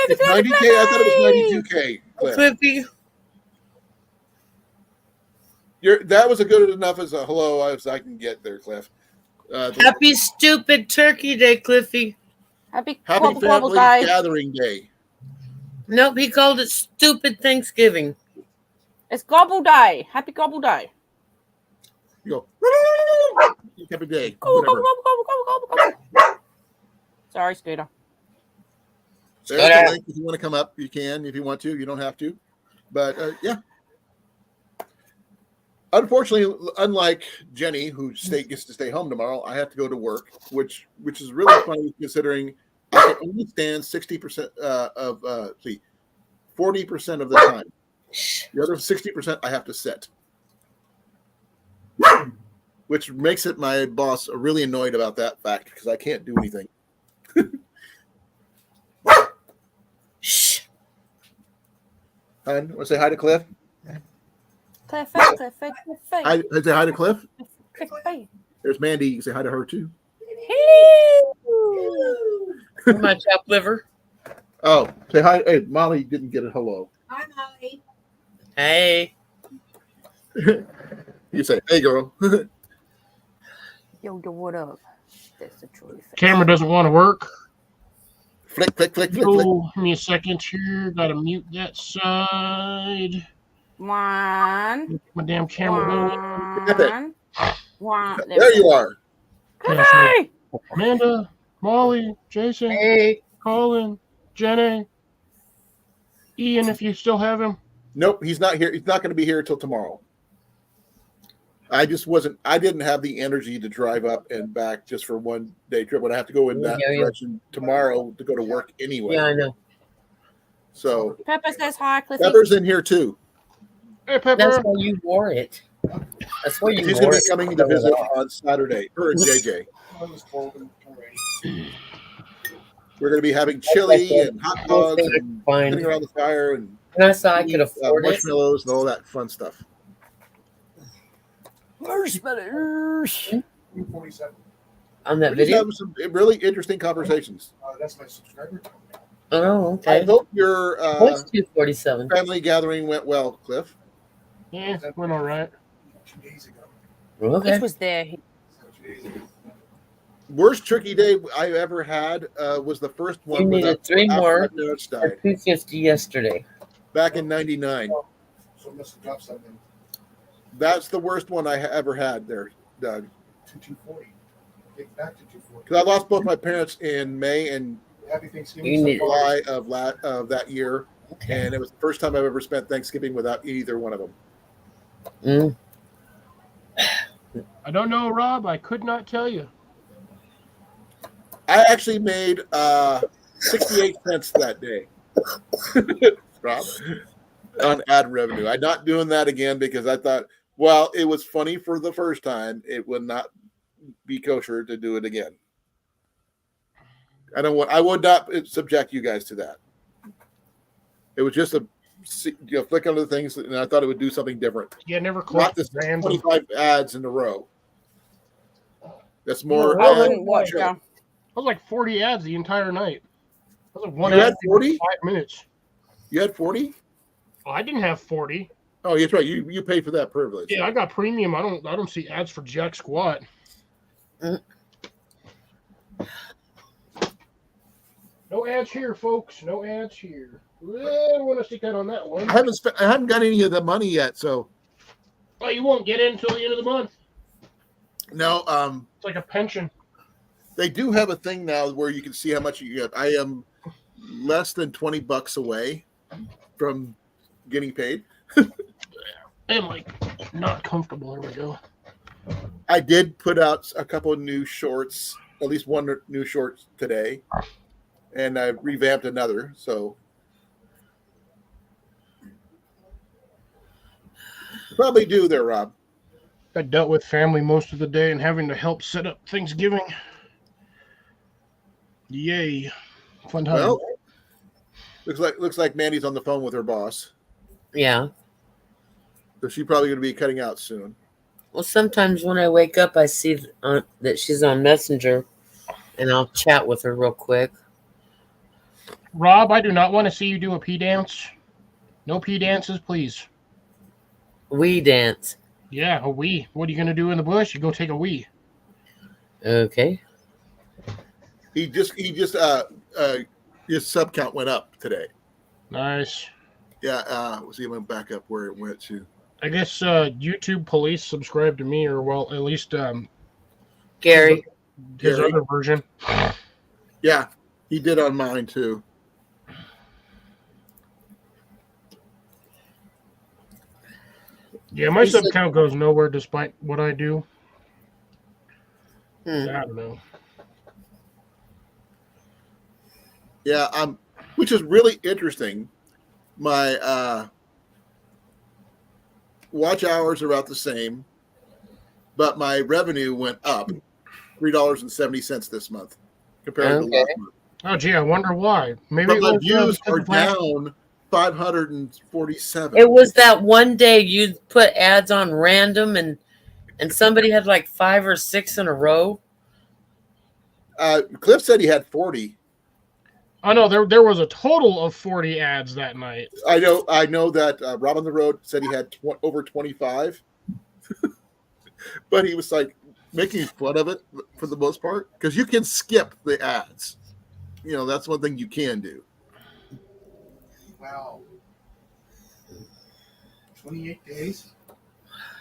It's 90K. I thought it was 92K. Cliff. Cliffy. That was a good enough as a hello as I can get there, Cliff. Happy stupid Turkey Day, Cliffy. Happy Family Day. Gathering Day. Nope, he called it stupid Thanksgiving. It's Gobble Day. Happy Gobble Day. You go. Happy day. Gobble, Whatever. gobble, gobble, gobble, gobble, gobble. Sorry, Scooter. There's the link. If you want to come up, you can. If you want to, you don't have to. But yeah. Unfortunately, unlike Jenny, who gets to stay home tomorrow, I have to go to work, which is really funny considering I can only stand 60% of 40% of the time. The other 60% I have to sit, which makes it my boss really annoyed about that fact because I can't do anything. Shh. Hun, want to say hi to Cliff? Cliff. Hi, say hi to Cliff. Cliff. There's Mandy. You can say hi to her too. Hello. My chopped liver. Oh, say hi. Hey, Molly didn't get a hello. Hi, Molly. Hey. You say, hey, girl. Yo, what up? That's the truth. Camera doesn't want to work. Flick. Oh, give me a second here. Gotta mute that side. One. My damn camera. One. There you are. Hey! Amanda, Molly, Jason, Hey. Colan, Jenny, Ian, if you still have him. Nope, he's not here. He's not going to be here until tomorrow. I didn't have the energy to drive up and back just for one day trip when I have to go in that direction tomorrow to go to work anyway. Yeah, I know. So Pepper says hi, Cliffy. Pepper's in here too. Hey, Pepper. That's why you wore it. That's why you He's wore going to it. be coming to visit on Saturday. Her and JJ. We're going to be having chili and hot dogs and sitting around the fire and I saw I could afford it. marshmallows and all that fun stuff. Marshmallows. On that We just video? have some really interesting conversations. That's my subscriber. Oh, I okay. hope your What's 247? family gathering went well, Cliff. Yeah, went all right. 2 days ago. Okay. This was there. 2 days ago. Worst turkey day I ever had was the first one. You needed 3 after more. my parents Or died 250 yesterday. back in '99. So it must have dropped something That's the worst one I ever had there, Doug. to 240. Get back to 240. Because I lost both my parents in May and Happy Thanksgiving. You need- July of that year, Okay. and it was the first time I've ever spent Thanksgiving without either one of them. Mm. I don't know, Rob. I could not tell you. I actually made 68 cents that day, Rob, on ad revenue. I'm not doing that again because I thought, well, it was funny for the first time. It would not be kosher to do it again. I would not subject you guys to that. It was just a flick under the things, and I thought it would do something different. Yeah, never Not caught this random. 25 ads in a row. That's more. I wouldn't watch show. them. I was like 40 ads the entire night. I was like one You ad had 40? 5 minutes. You had 40? Oh, I didn't have 40. Oh, that's right. You paid for that privilege. Yeah, I got premium. I don't see ads for jack squat. No ads here, folks. No ads here. Well, I want to stick that on that one. I haven't got any of the money yet, so Oh, you won't get it until the end of the month. no. It's like a pension. They do have a thing now where you can see how much you get. I am less than $20 away from getting paid. am like not comfortable. There we go. I did put out a couple of new shorts, at least one new short today, and I revamped another. So probably do there, Rob. I dealt with family most of the day and having to help set up Thanksgiving. Yay. Fun time. Well, looks like Mandy's on the phone with her boss. Yeah. So she's probably going to be cutting out soon. Well, sometimes when I wake up, I see that she's on Messenger, and I'll chat with her real quick. Rob, I do not want to see you do a pee dance. No pee dances, please. We dance. Yeah, a wee. What are you going to do in the bush? You go take a wee. Okay. His sub count went up today. Nice. Yeah, let's see if I went back up where it went to. I guess YouTube police subscribed to me, or well, at least Gary. his Gary. other version. Yeah, he did on mine too. Yeah, my He sub said- count goes nowhere despite what I do. Hmm. I don't know. Yeah, which is really interesting. My watch hours are about the same, but my revenue went up $3.70 this month compared to Okay. last month. Oh, gee, I wonder why. Maybe But it my was, views because are of last- down 547. It was that one day you put ads on random, and somebody had like 5 or 6 in a row. Cliff said he had 40. I know there was a total of 40 ads that night. I know that Rob on the Road said he had over 25, but he was like making fun of it for the most part because you can skip the ads. You know, that's one thing you can do. Wow. 28 days,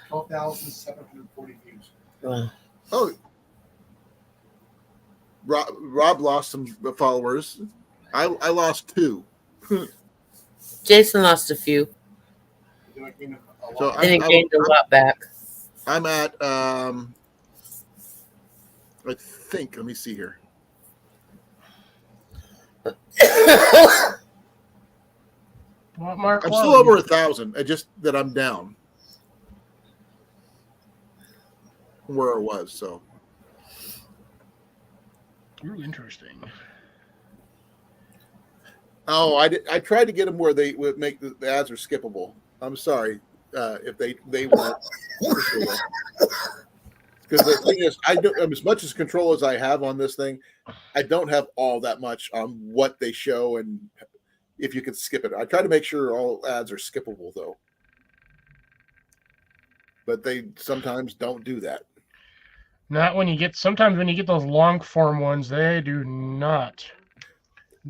12,740 views. Wow. Oh, Rob lost some followers. I lost 2. Jason lost a few. You're like, a lot. So And he gained a lot back. I'm at I think. Let me see here. What, Mark? I'm still over 1,000. Just that I'm down from where I was. So Really interesting. oh, I tried to get them where they would make the ads are skippable. I'm sorry if they weren't. Because the thing is, I don't as much as control as I have on this thing, I don't have all that much on what they show and if you can skip it. I try to make sure all ads are skippable though. But they sometimes don't do that. Not when you get. Sometimes when you get those long form ones, they do not.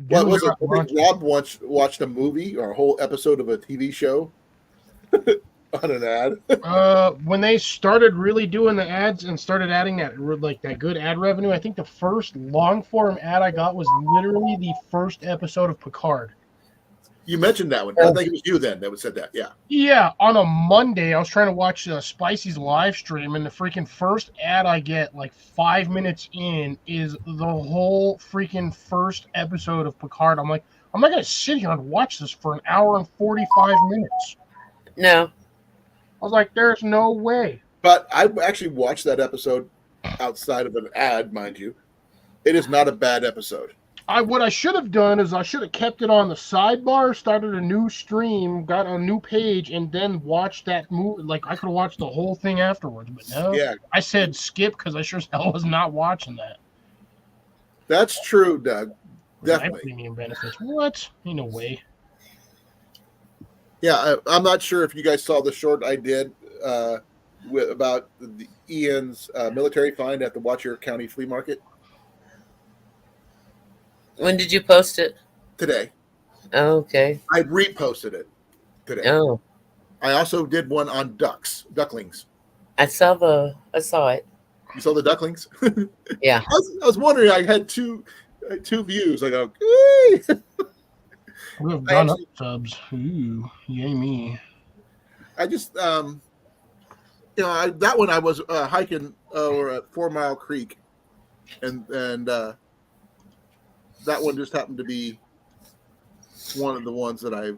What was it? not I want think Rob watched a movie or a whole episode of a TV show on an ad. When they started really doing the ads and started adding that good ad revenue, I think the first long form ad I got was literally the first episode of Picard. You mentioned that one. I think it was you then that said that. Yeah. Yeah, on a Monday, I was trying to watch Spicy's live stream, and the freaking first ad I get, like 5 minutes in, is the whole freaking first episode of Picard. I'm like, I'm not going to sit here and watch this for an hour and 45 minutes. No. I was like, there's no way. But I actually watched that episode outside of an ad, mind you. It is not a bad episode. What I should have done is I should have kept it on the sidebar, started a new stream, got a new page, and then watched that movie. Like, I could have watched the whole thing afterwards, but no. Yeah, I said skip because I sure as hell was not watching that. that's true, Doug. My Definitely. premium benefits. What? Ain't no way. Yeah, I'm not sure if you guys saw the short I did about the Ian's military find at the Watcher County Flea Market When did you post it? today. Oh, okay. I reposted it today. Oh, I also did one on ducklings. I saw it. You saw the ducklings? Yeah. I was wondering. I had two views. I go, We have gone up subs. Ooh, yay me. I just that one I was hiking over at 4 Mile Creek, and that one just happened to be one of the ones that I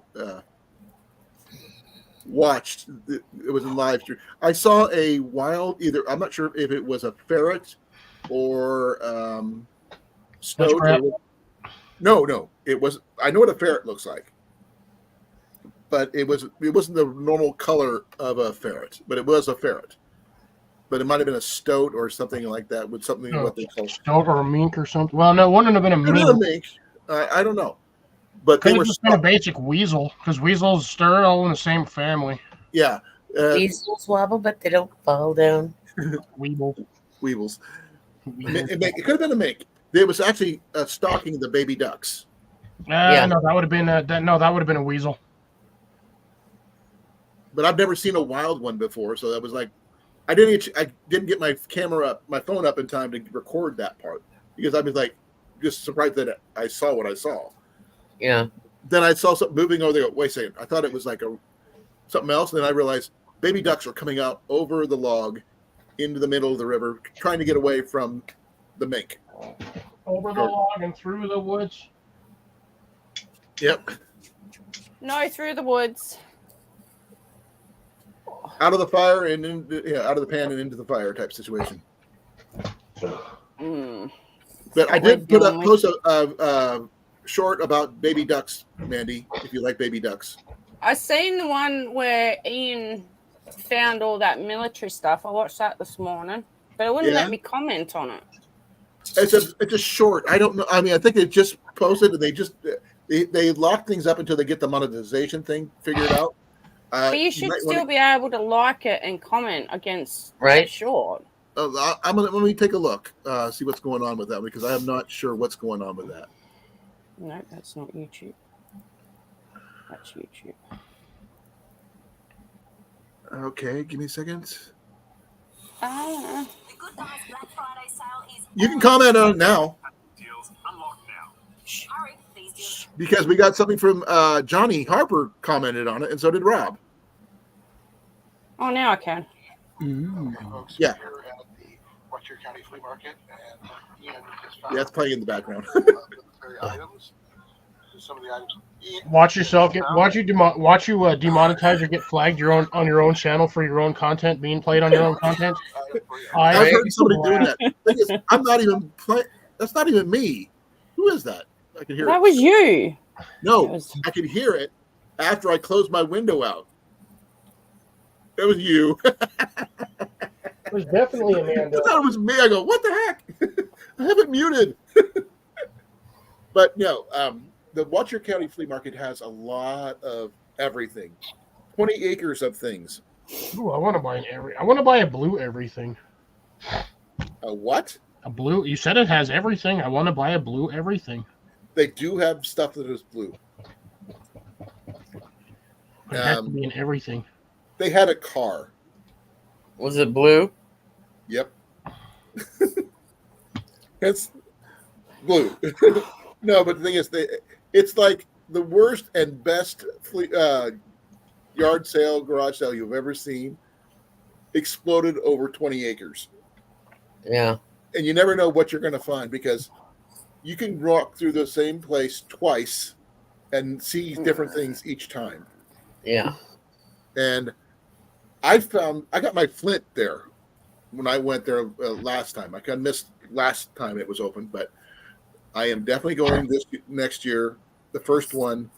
watched. It was in live stream. I saw a wild I'm not sure if it was a ferret or stoat. No, it was. I know what a ferret looks like, but it wasn't the normal color of a ferret, but it was a ferret. But it might have been a stoat or something like that with something what they call stoat or a mink or something. Well, no, it wouldn't have been a not a mink. mink. I don't know, but they Could were have just been a basic weasel because weasels stir all in the same family. yeah. Weasels wobble, but they don't fall down. Weeble. Weevils. It could have been a mink. It was actually stalking the baby ducks. Yeah. No, that would have been that would have been a weasel. But I've never seen a wild one before, so that was like, I didn't get my phone up in time to record that part because I was like, just surprised that I saw what I saw. Yeah. Then I saw something moving over there. Wait a second, I thought it was like something else. And then I realized baby ducks are coming out over the log into the middle of the river, trying to get away from the mink. Over the log and through the woods. Yep. No, through the woods. Out of the fire and out of the pan and into the fire type situation. Mm. But I did post a short about baby ducks, Mandy, if you like baby ducks. I seen the one where Ian found all that military stuff. I watched that this morning, but it wouldn't let me comment on it. It's a short. I don't know. I mean, I think they just posted and they lock things up until they get the monetization thing figured out. But you should still be able to like it and comment against right short. Let me take a look, see what's going on with that because I am not sure what's going on with that. No, that's not YouTube. That's YouTube. Okay, give me a second. Ah. You can comment on it now. Because we got something from Johnny Harper commented on it, and so did Rob. Oh, now I can. Folks, Yeah. We're at the Westchester County Flea Market, and Ian just found Yeah, it's playing in the background. military items. Some of the items. Watch yourself watch you demonetize or get flagged on your own channel for your own content being played on your own content. I've heard somebody doing that. Thing is, I'm not even playing. That's not even me. Who is that? I can hear That it. was you. No, I could hear it after I closed my window out. It was you. It was definitely Amanda. I thought it was me. I go, what the heck? I have it muted. But no, the Watcher County Flea Market has a lot of everything. 20 acres of things. Ooh, I want to buy a blue everything. A what? A blue. You said it has everything. I want to buy a blue everything. They do have stuff that is blue. It has to be in everything. They had a car. Was it blue? Yep. It's blue. No, but the thing is, it's like the worst and best yard sale, garage sale you've ever seen. Exploded over 20 acres. Yeah. And you never know what you're going to find because you can walk through the same place twice and see different things each time. Yeah. And I got my flint there when I went there last time. I kind of missed last time it was open, but I am definitely going this next year, the first one.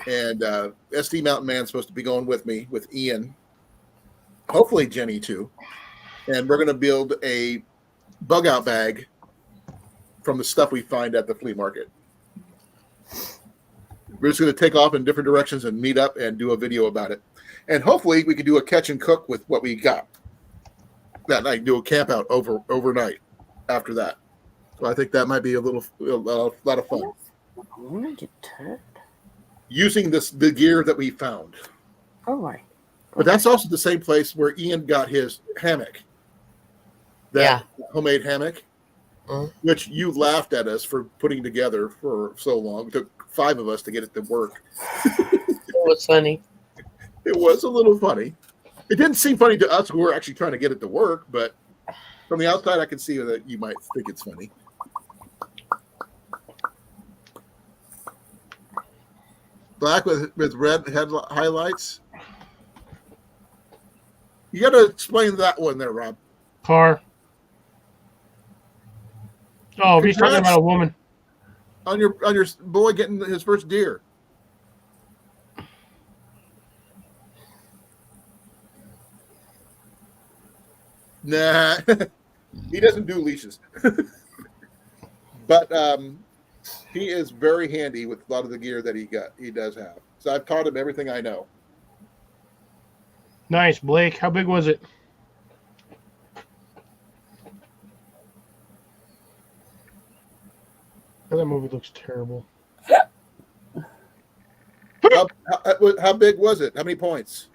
And SD Mountain Man's supposed to be going with me, with Ian, hopefully Jenny too. And we're going to build a bug out bag from the stuff we find at the flea market. We're just going to take off in different directions and meet up and do a video about it. And hopefully we can do a catch and cook with what we got that night, do a camp out overnight after that. So I think that might be a lot of fun. Using the gear that we found. Oh, right. But that's also the same place where Ian got his hammock. That homemade hammock, which you laughed at us for putting together for so long. It took 5 of us to get it to work. It was funny. It was a little funny. It didn't seem funny to us who were actually trying to get it to work, but from the outside, I can see that you might think it's funny. Black with red highlights. You got to explain that one there, Rob. Car. Oh, he's talking Congrats. about a woman. On your boy getting his first deer. Nah, he doesn't do leashes. But he is very handy with a lot of the gear that he does have. So I've taught him everything I know. Nice, Blake. How big was it? Oh, that movie looks terrible. How big was it? How many points?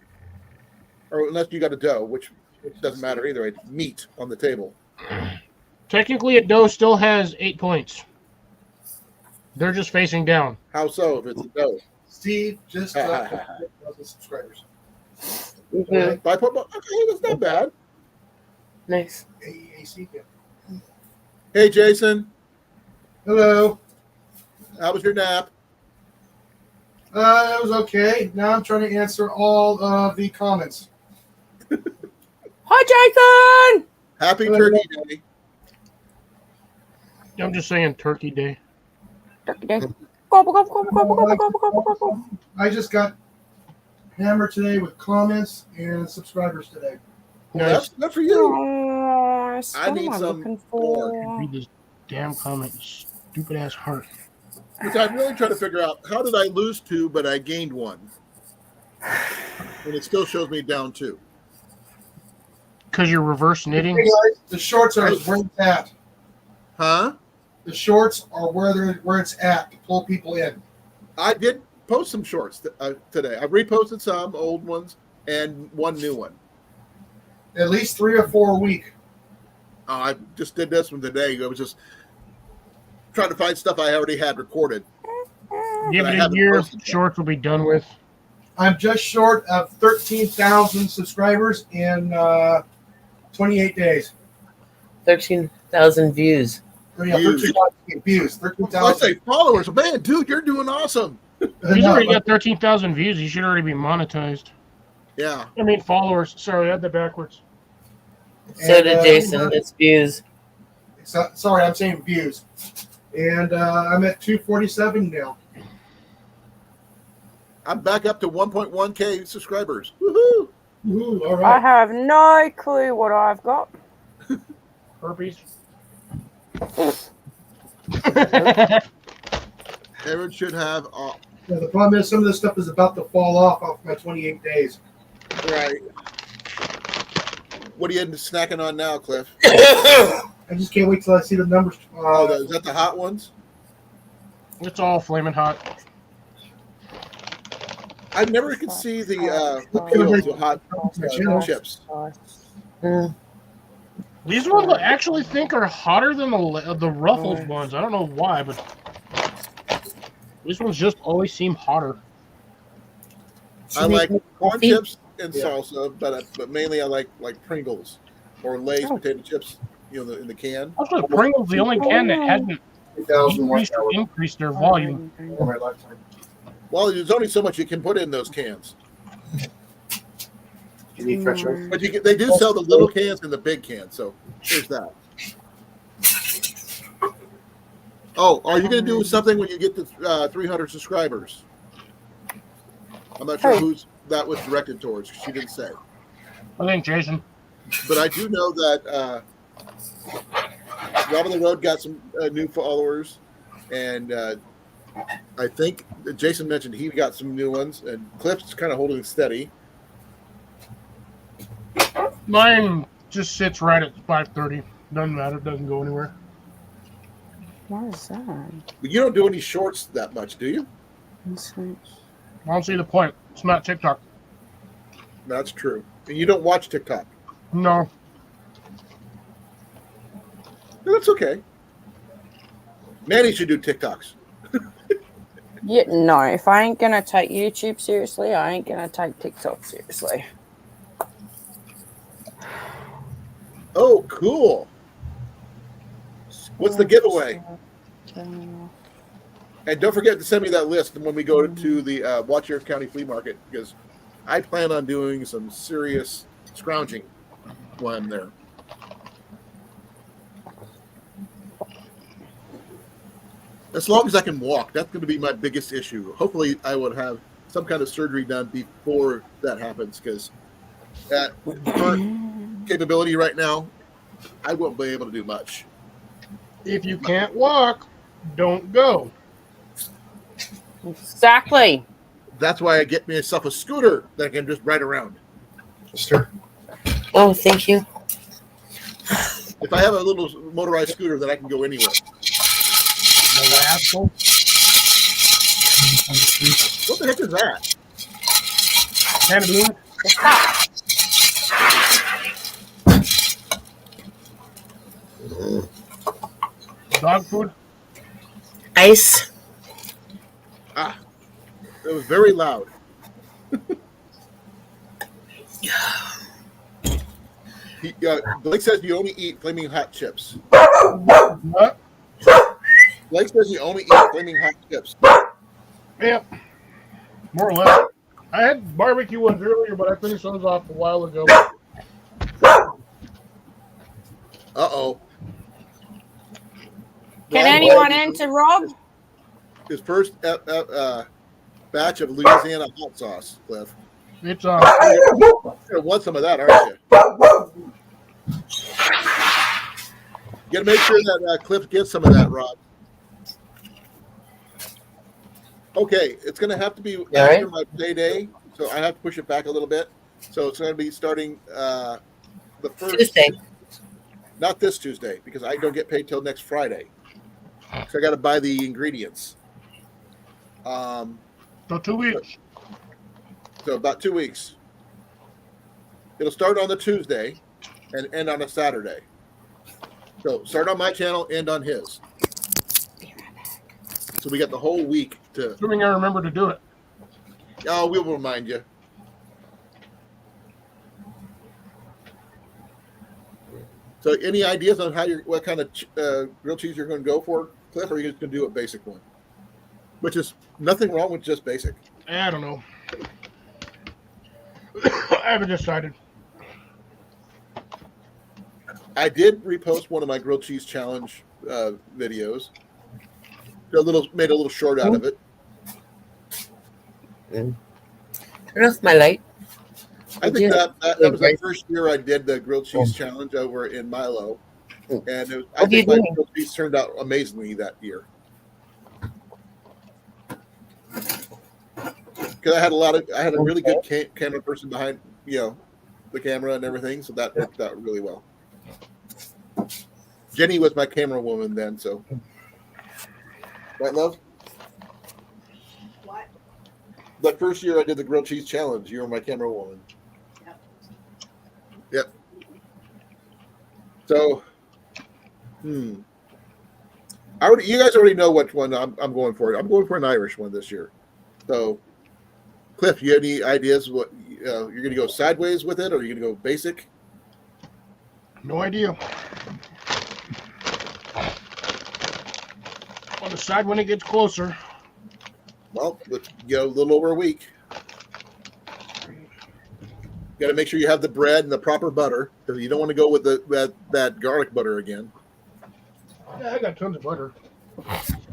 Or unless you got a doe, which doesn't matter either way. Meat on the table. Technically, a doe still has 8 points. They're just facing down. How so? If it's a doe, Steve just got 1,000 subscribers. Mhm. Okay, that's not bad. Nice. AAC. Hey, Jason, Hello. how was your nap? That was okay. Now I'm trying to answer all of the comments. Hi, Jason. Happy Turkey Day. I'm just saying Turkey Day. Turkey Day. Gobble, gobble, gobble, gobble, gobble, gobble, gobble, gobble. I just got hammered today with comments and subscribers today. Well, that's good for you. Nice. I What need am I some looking more. for? Read this damn comment, stupid ass heart. Which I'm really trying to figure out, how did I lose 2, but I gained 1? And it still shows me down 2. Because you're reverse knitting. Hey guys, the shorts are where it's at. Huh? The shorts are where it's at to pull people in. I did post some shorts today. I reposted some old ones and 1 new one. At least 3 or 4 a week. I just did this one today. I was just trying to find stuff I already had recorded. Give I it a haven't year, posted yet. shorts will be done with. I'm just short of 13,000 subscribers in 28 days. 13,000 views. Yeah, Views. 13,000 views. I 13,000. say followers. Man, dude, you're doing awesome. He's already got 13,000 views. He should already be monetized. Yeah. I mean followers. Sorry, I had that backwards. So did Jason. It's views. Sorry, I'm saying views. And I'm at 247 now. I'm back up to 1.1K subscribers. Woohoo! Ooh, all I right. have no clue what I've got. Herpes. Everyone should have. Yeah, the problem is some of this stuff is about to fall off my 28 days. Right. What are you snacking on now, Cliff? I just can't wait till I see the numbers. Is that the hot ones? It's all flaming hot. I never could see the appeal to hot chips. Mm. These ones I actually think are hotter than the Ruffles ones. I don't know why, but these ones just always seem hotter. I like corn coffee? chips and Yeah. salsa, but mainly I like Pringles or Lay's Oh. potato chips. In the can. Actually, Pringles the only can that hasn't 2,000 increased their volume. in my lifetime. Well, there's only so much you can put in those cans, You need fresh ice? but they do sell the little cans and the big cans. So there's that. Oh, are you going to do something when you get to 300 subscribers? I'm not sure who's that was directed towards. She didn't say, I think Jason. but I do know that Rob on the Road got some new followers, and I think Jason mentioned he got some new ones, and Cliff's kind of holding steady. Mine just sits right at 530. Doesn't matter. Doesn't go anywhere. What is that? But you don't do any shorts that much, do you? I don't see the point. It's not TikTok. That's true. And you don't watch TikTok. No. That's okay. Manny should do TikToks. Yeah, no, if I ain't gonna take YouTube seriously, I ain't gonna take TikTok seriously. Oh, cool. What's the giveaway? And don't forget to send me that list when we go to the Watch Your County Flea Market, because I plan on doing some serious scrounging while I'm there. As long as I can walk, that's going to be my biggest issue. Hopefully, I would have some kind of surgery done before that happens, because at current capability right now, I won't be able to do much. If you can't walk, don't go. Exactly. That's why I get myself a scooter that I can just ride around. Sister. Oh, thank you. If I have a little motorized scooter, then I can go anywhere. The rascal. What the heck is that? Can of beans. Dog food. Ice. Ah, it was very loud. Blake says you only eat flaming hot chips. What? Blake says you only eat flaming hot chips. Yep. More or less. I had barbecue ones earlier, but I finished those off a while ago. Uh-oh. Can Rob anyone had enter, Rob? his first batch of Louisiana hot sauce, Cliff. It's You're gonna want some of that, aren't you? You gotta make sure that Cliff gets some of that, Rob. Okay, it's gonna have to be after my payday, so I have to push it back a little bit. So it's gonna be starting the first Tuesday. Not this Tuesday, because I don't get paid till next Friday. So I got to buy the ingredients. so 2 weeks. So about 2 weeks. It'll start on the Tuesday and end on a Saturday. So start on my channel, end on his. So we got the whole week to. Assuming I remember to do it. Oh, we'll remind you. So, any ideas on what kind of grilled cheese you're going to go for, Cliff? Or are you just going to do a basic one? Which is nothing wrong with just basic. I don't know. I haven't decided. I did repost one of my grilled cheese challenge videos. Made a little short out of it. Turn off my light. I think that was the first year I did the grilled cheese challenge over in Milo, and I think my grilled cheese turned out amazingly that year. Because I had a really good camera person behind, the camera and everything, so that worked out really well. Jenny was my camera woman then, so. Right, love? What? That first year I did the grilled cheese challenge, you were my camera woman. Yep. So, you guys already know which one I'm going for. I'm going for an Irish one this year. So, Cliff, you have any ideas what you're going to go sideways with it, or you're going to go basic? No idea. I'll decide when it gets closer. Well, let's go a little over a week. You got to make sure you have the bread and the proper butter, because you don't want to go with that garlic butter again. Yeah, I got tons of butter.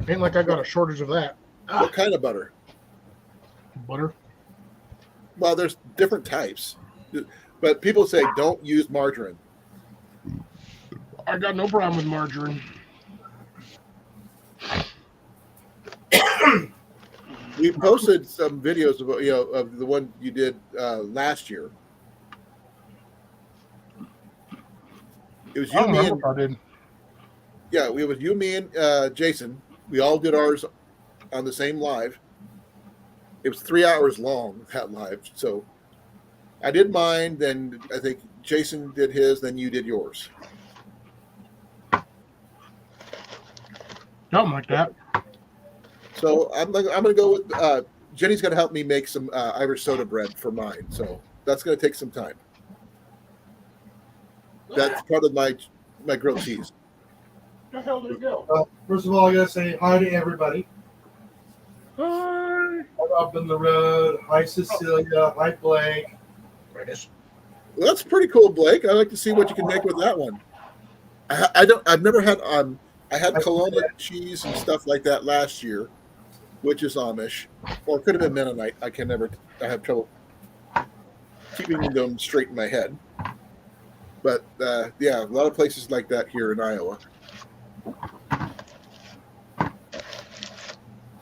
Ain't like I got a shortage of that. What kind of butter? Butter. Well, there's different types, but people say don't use margarine. I got no problem with margarine. We posted some videos of the one you did last year. It was you, me, and yeah, it was you, me, and Jason. We all did ours on the same live. It was 3 hours long, that live. So I did mine, then I think Jason did his, then you did yours. Something like that. So I'm going to go with Jenny's going to help me make some Irish soda bread for mine. So that's going to take some time. That's part of my grilled cheese. Where the hell did it go? First of all, I gotta say hi to everybody. Hi. Up in the road. Hi, Cecilia. Hi, Blake. There it is. Well, that's pretty cool, Blake. I'd like to see what you can make with that one. I've never had I had Colan cheese and stuff like that last year, which is Amish, or it could have been Mennonite. I have trouble keeping them straight in my head. But yeah, a lot of places like that here in Iowa.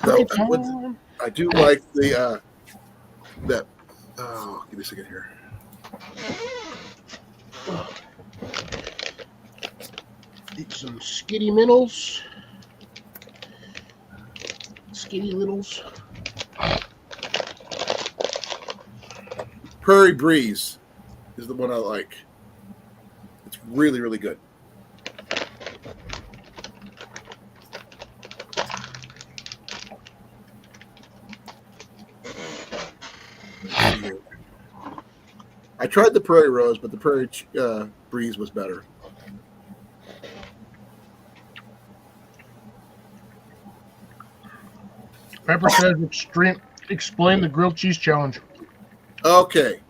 So I do like the that. Oh, give me a second here. Eat some skitty middles. Skitty littles. Prairie Breeze is the one I like. It's really, really good. I tried the Prairie Rose, but the Prairie Breeze was better. Pepper says explain the grilled cheese challenge. Okay.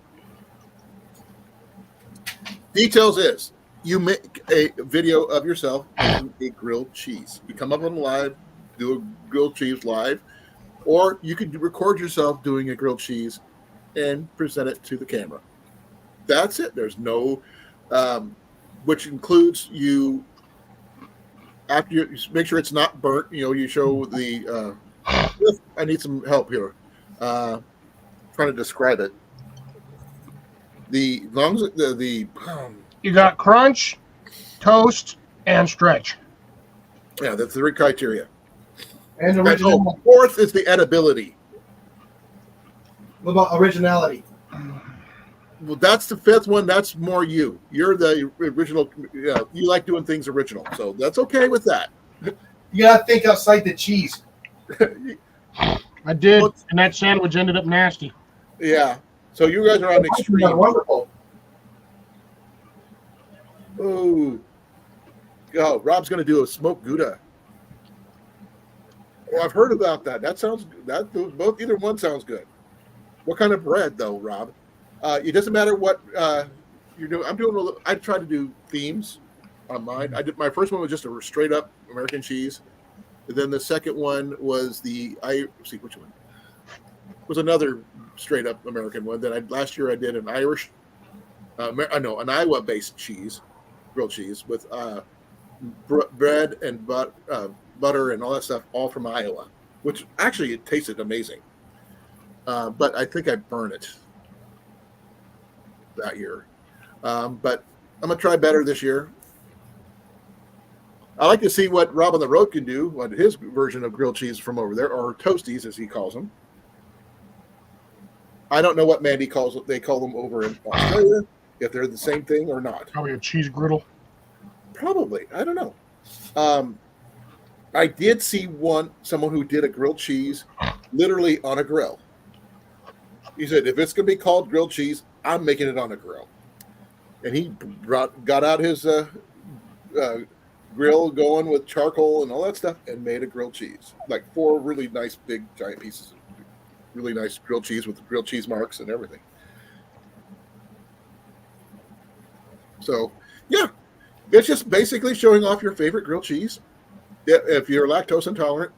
Details is you make a video of yourself making a grilled cheese. You come up on live, do a grilled cheese live, or you could record yourself doing a grilled cheese and present it to the camera. That's it. There's no, which includes you, after you make sure it's not burnt, you show the, I need some help here. Trying to describe it. The long as the You got crunch, toast, and stretch. yeah, that's the three criteria. And And, original. fourth is the edibility. What about originality? Well, that's the fifth one. That's more you. You're the original. You like doing things original, so that's okay with that. You gotta think outside the cheese. I did, Well, and that sandwich ended up nasty. Yeah. So you guys are on That's extreme. wonderful. Oh, Rob's going to do a smoked Gouda. Oh, I've heard about that. That sounds either one sounds good. What kind of bread though, Rob? It doesn't matter what you're doing. I try to do themes on mine. My first one was just a straight up American cheese. And then the second one was which one? Was another straight up American one. Then last year I did an Irish, an Iowa based cheese, grilled cheese with bread and butter and all that stuff, all from Iowa, which actually it tasted amazing. But I think I burned it that year. But I'm gonna try better this year. I like to see what Rob on the Road can do, what his version of grilled cheese from over there, or toasties as he calls them. I don't know what Mandy they call them over in Australia, if they're the same thing or not. Probably a cheese griddle. Probably. I don't know. I did see someone who did a grilled cheese literally on a grill. He said, if it's going to be called grilled cheese, I'm making it on a grill. And he got out his grill going with charcoal and all that stuff and made a grilled cheese. Like 4 really nice, big, giant pieces of really nice grilled cheese with grilled cheese marks and everything. So, yeah. It's just basically showing off your favorite grilled cheese. If you're lactose intolerant,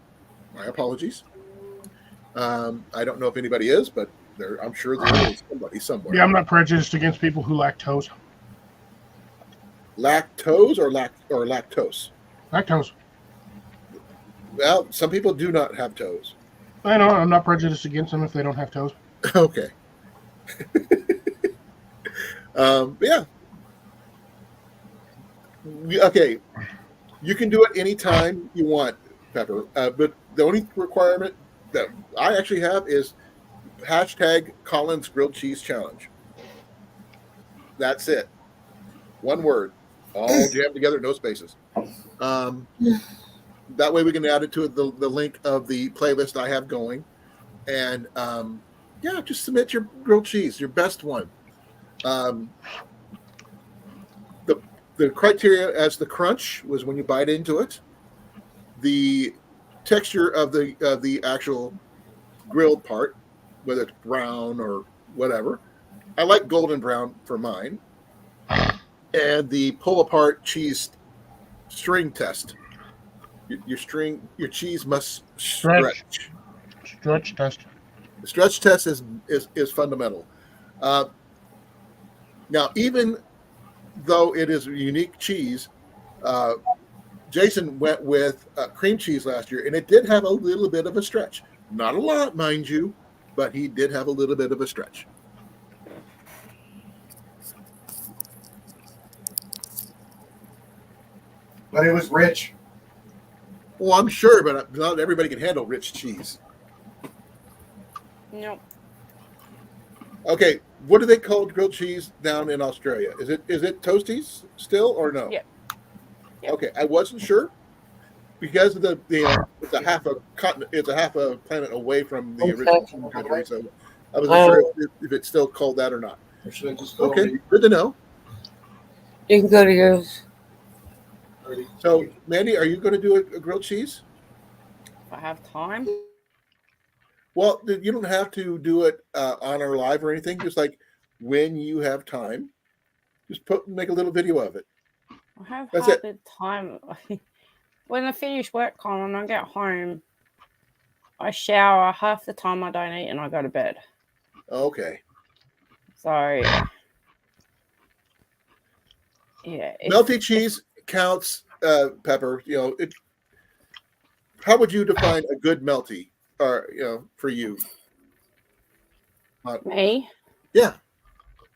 my apologies. I don't know if anybody is, but I'm sure there is somebody somewhere. Yeah, I'm not prejudiced against people who lactose. Lactose or lactose? Lactose. Well, some people do not have toes. I know. I'm not prejudiced against them if they don't have toes. Okay. Yeah. Okay. You can do it anytime you want, Pepper. But the only requirement that I actually have is hashtag Colan's Grilled Cheese Challenge. That's it. One word. All jammed together, no spaces. That way we can add it to the link of the playlist I have going. And yeah, just submit your grilled cheese, your best one. The The criteria as the crunch was when you bite into it, the texture of the actual grilled part, whether it's brown or whatever. I like golden brown for mine. And the pull apart cheese string test. Your cheese must stretch. Stretch test. The stretch test is fundamental. Now, even though it is a unique cheese, Jason went with cream cheese last year, and it did have a little bit of a stretch. Not a lot, mind you, but he did have a little bit of a stretch. But it was rich. Well, I'm sure, but not everybody can handle rich cheese. Nope. Okay, what do they call grilled cheese down in Australia? Is it toasties still or no? Yep. Yep. Okay, I wasn't sure because of the it's a half a continent, it's a half a planet away from the original cheese country, so I wasn't sure if it's still called that or not. Or should I just go Okay, good to know. You can go to yours. So, Mandy, are you going to do a grilled cheese? If I have time. Well, you don't have to do it on our live or anything. Just like when you have time, just make a little video of it. I have That's half the time. When I finish work, Colin, I get home, I shower. Half the time I don't eat and I go to bed. Okay. So, yeah. Melty cheese counts, Pepper. How would you define a good melty, or for you? Me? Yeah,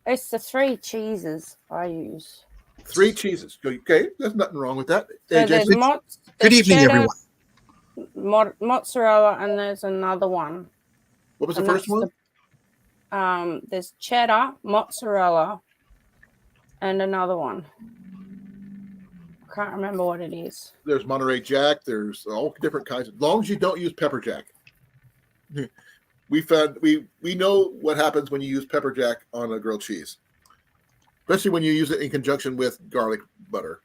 It's the 3 cheeses I use. 3 cheeses. Okay, there's nothing wrong with that. So Hey, there's Jason, Good evening, cheddar, everyone. Mozzarella, and there's another one. what was the And first that's one? There's cheddar, mozzarella, and another one. I can't remember what it is. There's Monterey Jack. There's all different kinds. As long as you don't use pepper jack. We found we know what happens when you use pepper jack on a grilled cheese, especially when you use it in conjunction with garlic butter.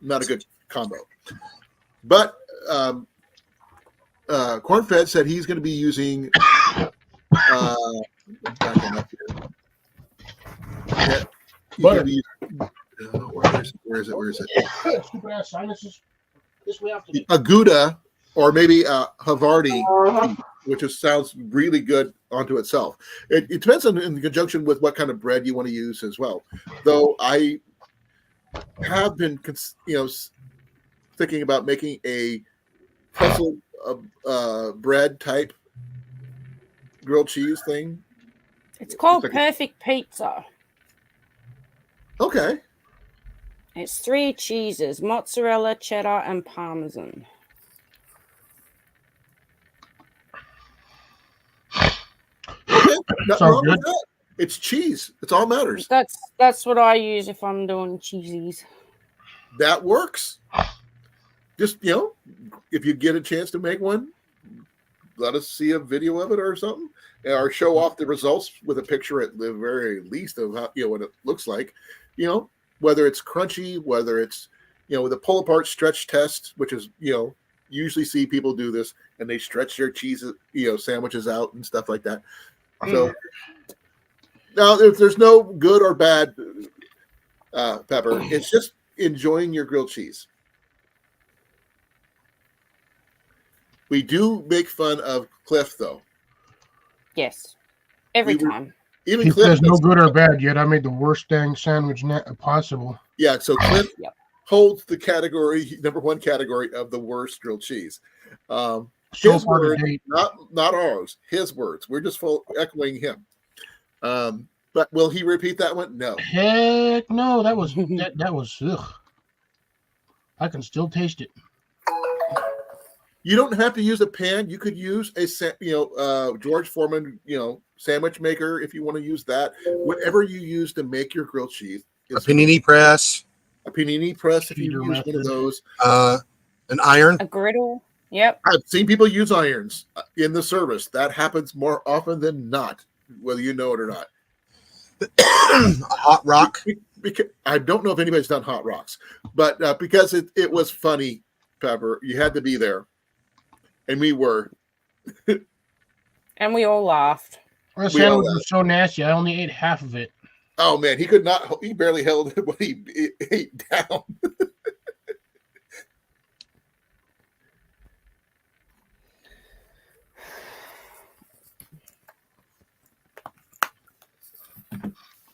Not a good combo. But Cornfed said he's going to be using. Back him up here. Yeah, he's gonna be using- where is it? Stupid ass sinuses. This way after me. A Gouda or maybe a Havarti, which sounds really good onto itself. It depends on in conjunction with what kind of bread you want to use as well. Though I have been, thinking about making a pretzel bread type grilled cheese thing. It's called It's like Perfect Pizza. Okay. It's 3 cheeses: mozzarella, cheddar, and parmesan. Nothing Sounds wrong with good. that. It's cheese. It's all matters. That's what I use if I'm doing cheesies. That works. Just, if you get a chance to make one, let us see a video of it or something, or show off the results with a picture at the very least of how, what it looks like, whether it's crunchy, whether it's, with a pull apart stretch test, which is, usually see people do this and they stretch their cheese, sandwiches out and stuff like that. So now if there's no good or bad Pepper, it's just enjoying your grilled cheese. We do make fun of Cliff, though. Yes, every We were- time. Even He Cliff says no makes- good or bad yet. I made the worst dang sandwich possible. Yeah, so Cliff Yep. holds the number 1 category of the worst grilled cheese. So His far to words, date. not ours. His words. We're just echoing him. But will he repeat that one? No. Heck no, that was that was ugh. I can still taste it. You don't have to use a pan. You could use a George Foreman sandwich maker if you want to use that. Whatever you use to make your grilled cheese. A panini press, A panini press if you Feeder use one of method. those. an iron. A griddle. Yep. I've seen people use irons in the service. That happens more often than not, whether you know it or not. A hot rock. because I don't know if anybody's done Hot Rocks, but because it was funny, Pepper, you had to be there, and we were. And we all laughed. That sandwich was so nasty. I only ate half of it. Oh man, he could not. He barely held what he ate down.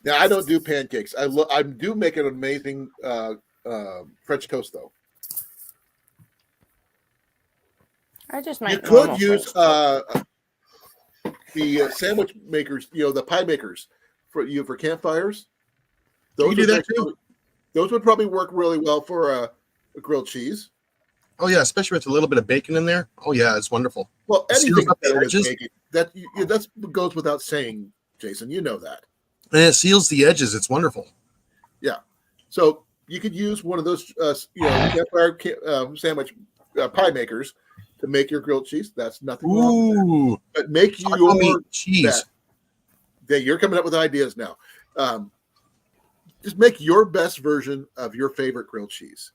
Now I don't do pancakes. I do make an amazing French toast though. I just You make could use toast. the sandwich makers, the pie makers for campfires. You can do that too. Those would probably work really well for a grilled cheese. Oh yeah, especially with a little bit of bacon in there. Oh yeah, it's wonderful. Well, Seals anything up the better with edges. bacon. That goes without saying, Jason. You know that. And it seals the edges. It's wonderful. Yeah. So you could use one of those, campfire sandwich pie makers to make your grilled cheese. That's nothing wrong with that. Ooh, But make taco meat your cheese. best. Yeah, you're coming up with ideas now. Just make your best version of your favorite grilled cheese.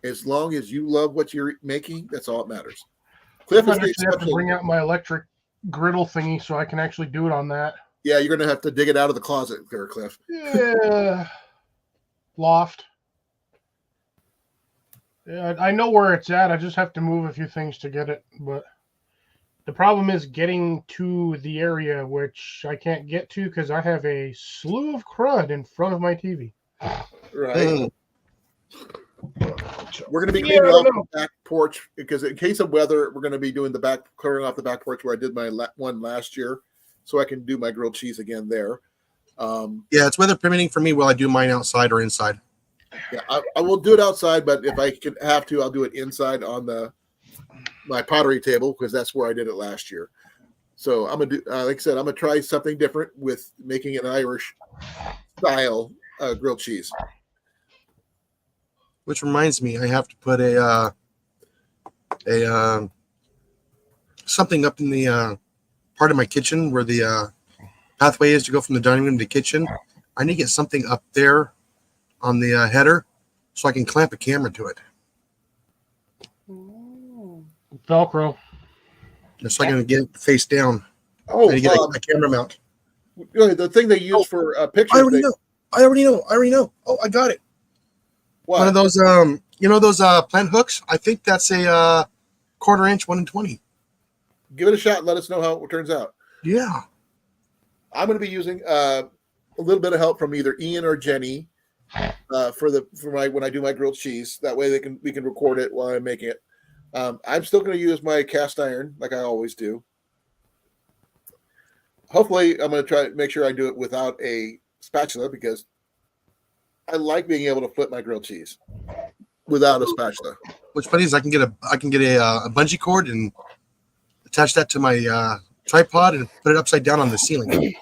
As long as you love what you're making, that's all that matters. Cliff I is the actually have to exception. bring out my electric griddle thingy so I can actually do it on that. Yeah, you're going to have to dig it out of the closet there, Cliff. Yeah. Loft. Yeah, I know where it's at. I just have to move a few things to get it. But the problem is getting to the area, which I can't get to because I have a slew of crud in front of my TV. Right. We're going to be cleaning off the back porch because in case of weather, we're going to be doing clearing off the back porch where I did my one last year, so I can do my grilled cheese again there. Yeah, it's weather permitting for me while I do mine outside or inside. Yeah, I will do it outside, but if I have to, I'll do it inside on my pottery table because that's where I did it last year. So I'm gonna do, like I said, I'm gonna try something different with making an Irish style grilled cheese. Which reminds me, I have to put a something up in the part of my kitchen where the pathway is to go from the dining room to the kitchen. I need to get something up there on the header so I can clamp a camera to it. Velcro. So I can get it face down. Oh, I need to get a camera mount. the thing they use for pictures. I already know. Oh, I got it. What? One of those, those plant hooks. I think that's a 1/4 inch, 1 in 20. Give it a shot and let us know how it turns out. Yeah. I'm going to be using a little bit of help from either Ian or Jenny when I do my grilled cheese. That way we can record it while I'm making it. I'm still going to use my cast iron like I always do. Hopefully, I'm going to try to make sure I do it without a spatula because I like being able to flip my grilled cheese without a spatula. What's funny is I can get a bungee cord and attach that to my tripod and put it upside down on the ceiling.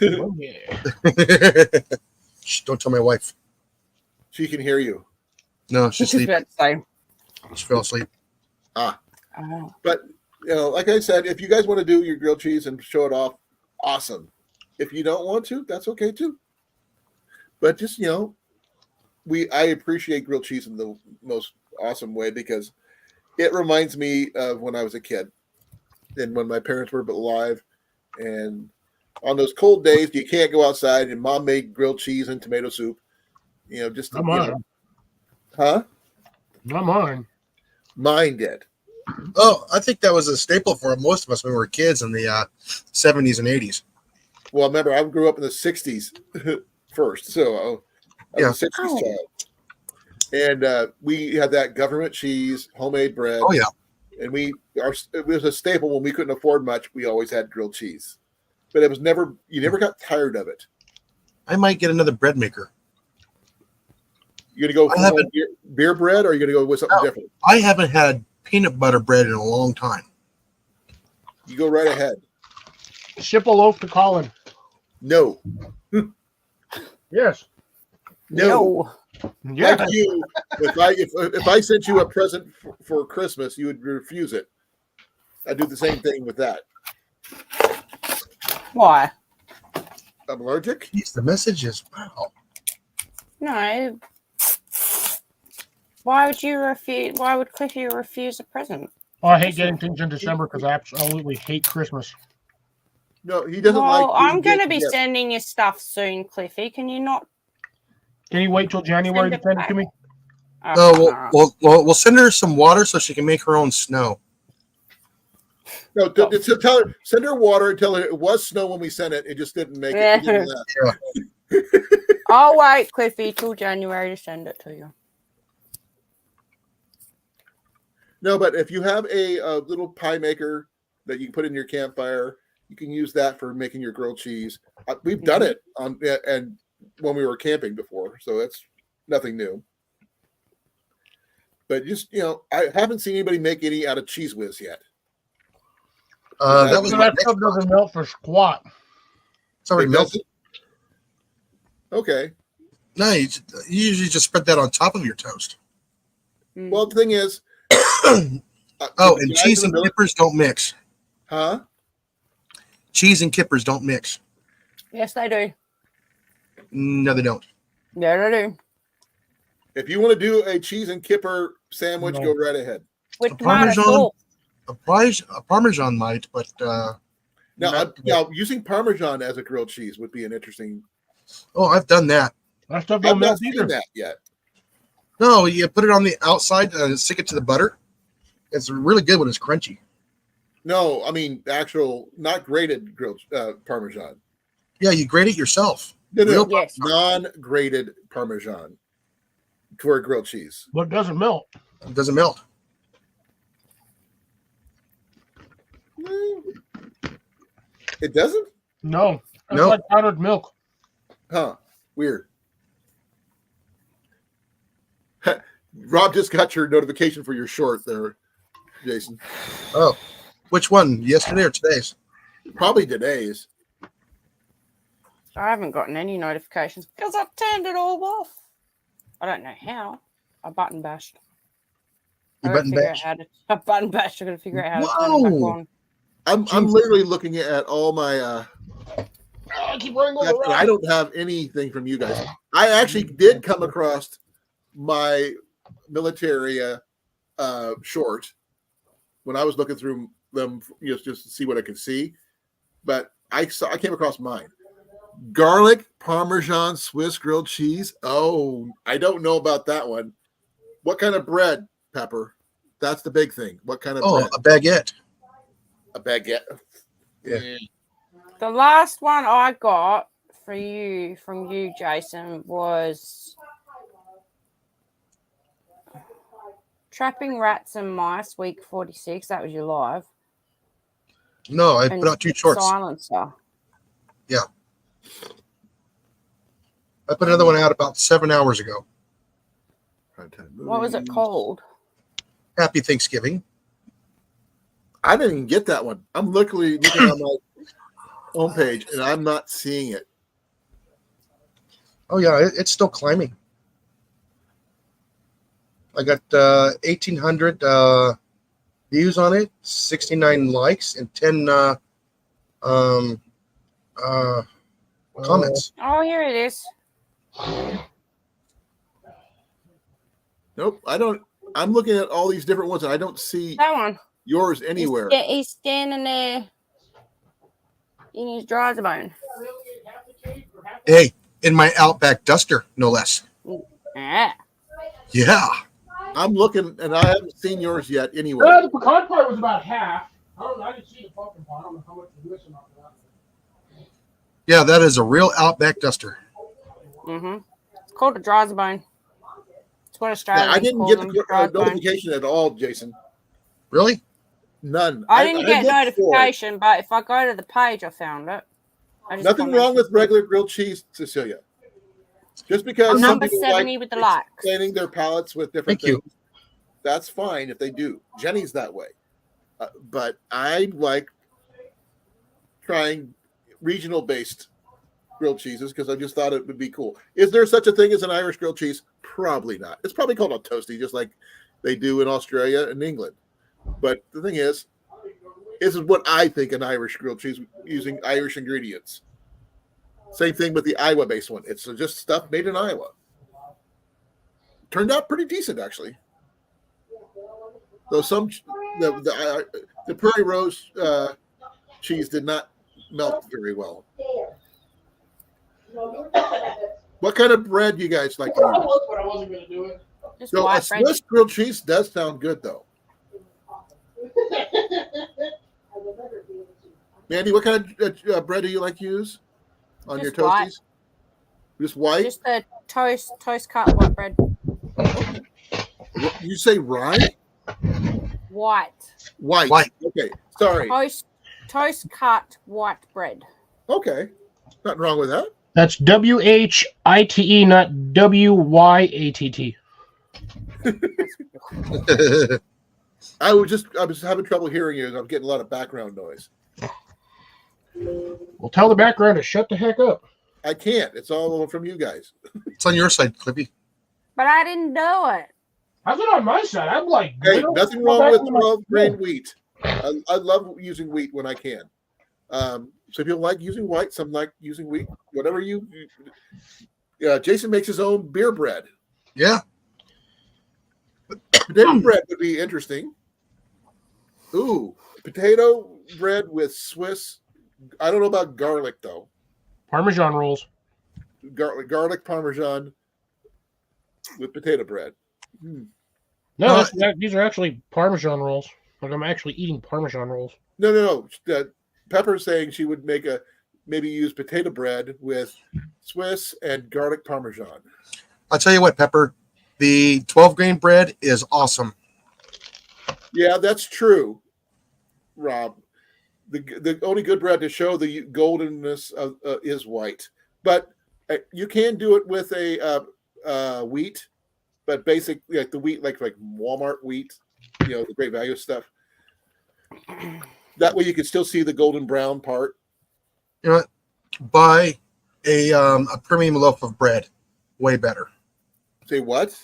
Oh, yeah. Shh, don't tell my wife. She can hear you. No, she's Just sleeping. about to say. She fell asleep. Oh. But like I said, if you guys want to do your grilled cheese and show it off, awesome. If you don't want to, that's okay too. But just I appreciate grilled cheese in the most awesome way because it reminds me of when I was a kid and when my parents were alive. And on those cold days, you can't go outside, and Mom made grilled cheese and tomato soup. Come on. Huh? Not mine. Mine did. Oh, I think that was a staple for most of us when we were kids in the 70s and 80s. Well, remember, I grew up in the 60s first, so I was a 60s child. And we had that government cheese, homemade bread. Oh, yeah. And it was a staple when we couldn't afford much. We always had grilled cheese. But you never got tired of it. I might get another bread maker. You're going to go for beer bread, or are you going to go with something different? I haven't had peanut butter bread in a long time. You go right ahead. Ship a loaf to Colan. No. Yes. No. Yeah. Like you, if I sent you a present for Christmas, you would refuse it. I do the same thing with that. Why? I'm allergic. Jeez, the messages. Wow. No. Why would you refuse? Why would Cliffy refuse a present? Oh, I hate getting things in December because I absolutely hate Christmas. No, he doesn't like. Well, I'm being going to be gifts. sending you stuff soon, Cliffy. Can you not Can you wait till January to it send it back? to me? Oh, Oh, alright. we'll send her some water so she can make her own snow. No, tell her, send her water and tell her it was snow when we sent it. It just didn't make it. It didn't last. I'll wait, Cliffy, till January to send it to you. No, but if you have a little pie maker that you can put in your campfire, you can use that for making your grilled cheese. We've done it on and when we were camping before, so that's nothing new. But just I haven't seen anybody make any out of Cheese Whiz yet. That was So my that next stuff doesn't melt for squat. It's already It melted. Okay. No, you usually just spread that on top of your toast. Well, the thing is, Oh, and the guys cheese in and the kippers don't mix. huh? Cheese and kippers don't mix. Yes, they do. No, they don't. Yeah, they do. If you want to do a cheese and kipper sandwich, No. go right ahead. With A tomato Parmesan- sauce. A Parmesan might, but Now, using Parmesan as a grilled cheese would be an interesting. oh, I've done that. That stuff I've don't not melt seen either. that yet. No, you put it on the outside and stick it to the butter. It's really good when it's crunchy. No, I mean actual, not grated grilled Parmesan. Yeah, you grate it yourself. No, Real Yes. non-grated Parmesan for a grilled cheese. But it doesn't melt. It doesn't melt. It doesn't? No. It's No. like powdered milk. Huh. Weird. Rob just got your notification for your short there, Jason. Oh, which one? Yesterday or today's? Probably today's. I haven't gotten any notifications because I've turned it all off. I don't know how. I button bashed. You I gotta button figure bashed? out how to. I button bashed. I got to figure out how to turn it back Whoa. on. I'm literally looking at all my Oh, I keep running over and I don't have anything from you guys. I actually did come across my military short when I was looking through them, just to see what I could see. But I came across mine. Garlic Parmesan Swiss grilled cheese. Oh, I don't know about that one. What kind of bread, Pepper? That's the big thing. What kind of Oh, bread? a baguette. A baguette. Yeah. The last one I got from you, Jason, was Trapping Rats and Mice, week 46. That was your live. No, I And put out 2 shorts. Silencer. I put another one out about 7 hours ago. What was it called? Happy Thanksgiving. I didn't even get that one. I'm literally looking on my homepage and I'm not seeing it. Oh yeah, it's still climbing. I got 1,800 views on it, 69 likes, and 10 comments. Oh, here it is. Nope, I don't. I'm looking at all these different ones and I don't see That one. yours anywhere. He's standing there in his dry bone. Hey, in my Outback Duster, no less. Ah. Yeah. I'm looking and I haven't seen yours yet anywhere. The pecan part was about half. I didn't see the pumpkin part. I don't know how much was missing off of that. Yeah, that is a real Outback Duster. Mm-hmm. It's called a dry bone. It's what Australians Yeah, I didn't call get them, the dry bone. notification at all, Jason. Really? None. I didn't get looked for it. notification, but if I go to the page, I found it. I just Nothing wrong with regular grilled cheese, Cecilia. Just because I'm some number people 70 like with the likes. explaining their palates with different Thank you. things, that's fine if they do. Jenny's that way. But I like trying regional-based grilled cheeses because I just thought it would be cool. Is there such a thing as an Irish grilled cheese? Probably not. It's probably called a toasty, just like they do in Australia and England. But the thing is, this is what I think an Irish grilled cheese using Irish ingredients. Same thing with the Iowa-based one. It's just stuff made in Iowa. turned out pretty decent actually. Though the Prairie Rose cheese did not melt very well. What kind of bread do you guys like to use? But I wasn't going to do it. Just So a white bread. Swiss grilled cheese does sound good though. Mandy, what kind of bread do you like to use on your Just white. toasties? Just white? Just the toast cut white bread. You say rye? White. White. Okay. Sorry. Toast cut white bread. Okay. Nothing wrong with that. That's WHITE, not WYATT. I was having trouble hearing you. I'm getting a lot of background noise. Well, tell the background to shut the heck up. I can't. It's all from you guys. It's on your side, Clippy. But I didn't do it. How's it on my side? I'm like, Hey, go nothing back wrong with to my- 12 grain wheat. I love using wheat when I can. So people like using white, some like using wheat. Whatever you. Yeah, Jason makes his own beer bread. Yeah. Potato bread would be interesting. Ooh, potato bread with Swiss. I don't know about garlic though. Parmesan rolls. Garlic Parmesan with potato bread. No, these are actually Parmesan rolls. Like I'm actually eating Parmesan rolls. No. Pepper's saying she would maybe use potato bread with Swiss and garlic Parmesan. I'll tell you what, Pepper. The 12 grain bread is awesome. Yeah, that's true, Rob. The only good bread to show the goldenness of, is white, but you can do it with a wheat, but basic like the wheat like Walmart wheat, the great value stuff. That way you can still see the golden brown part. You know what? Buy a premium loaf of bread. Way better. Say what?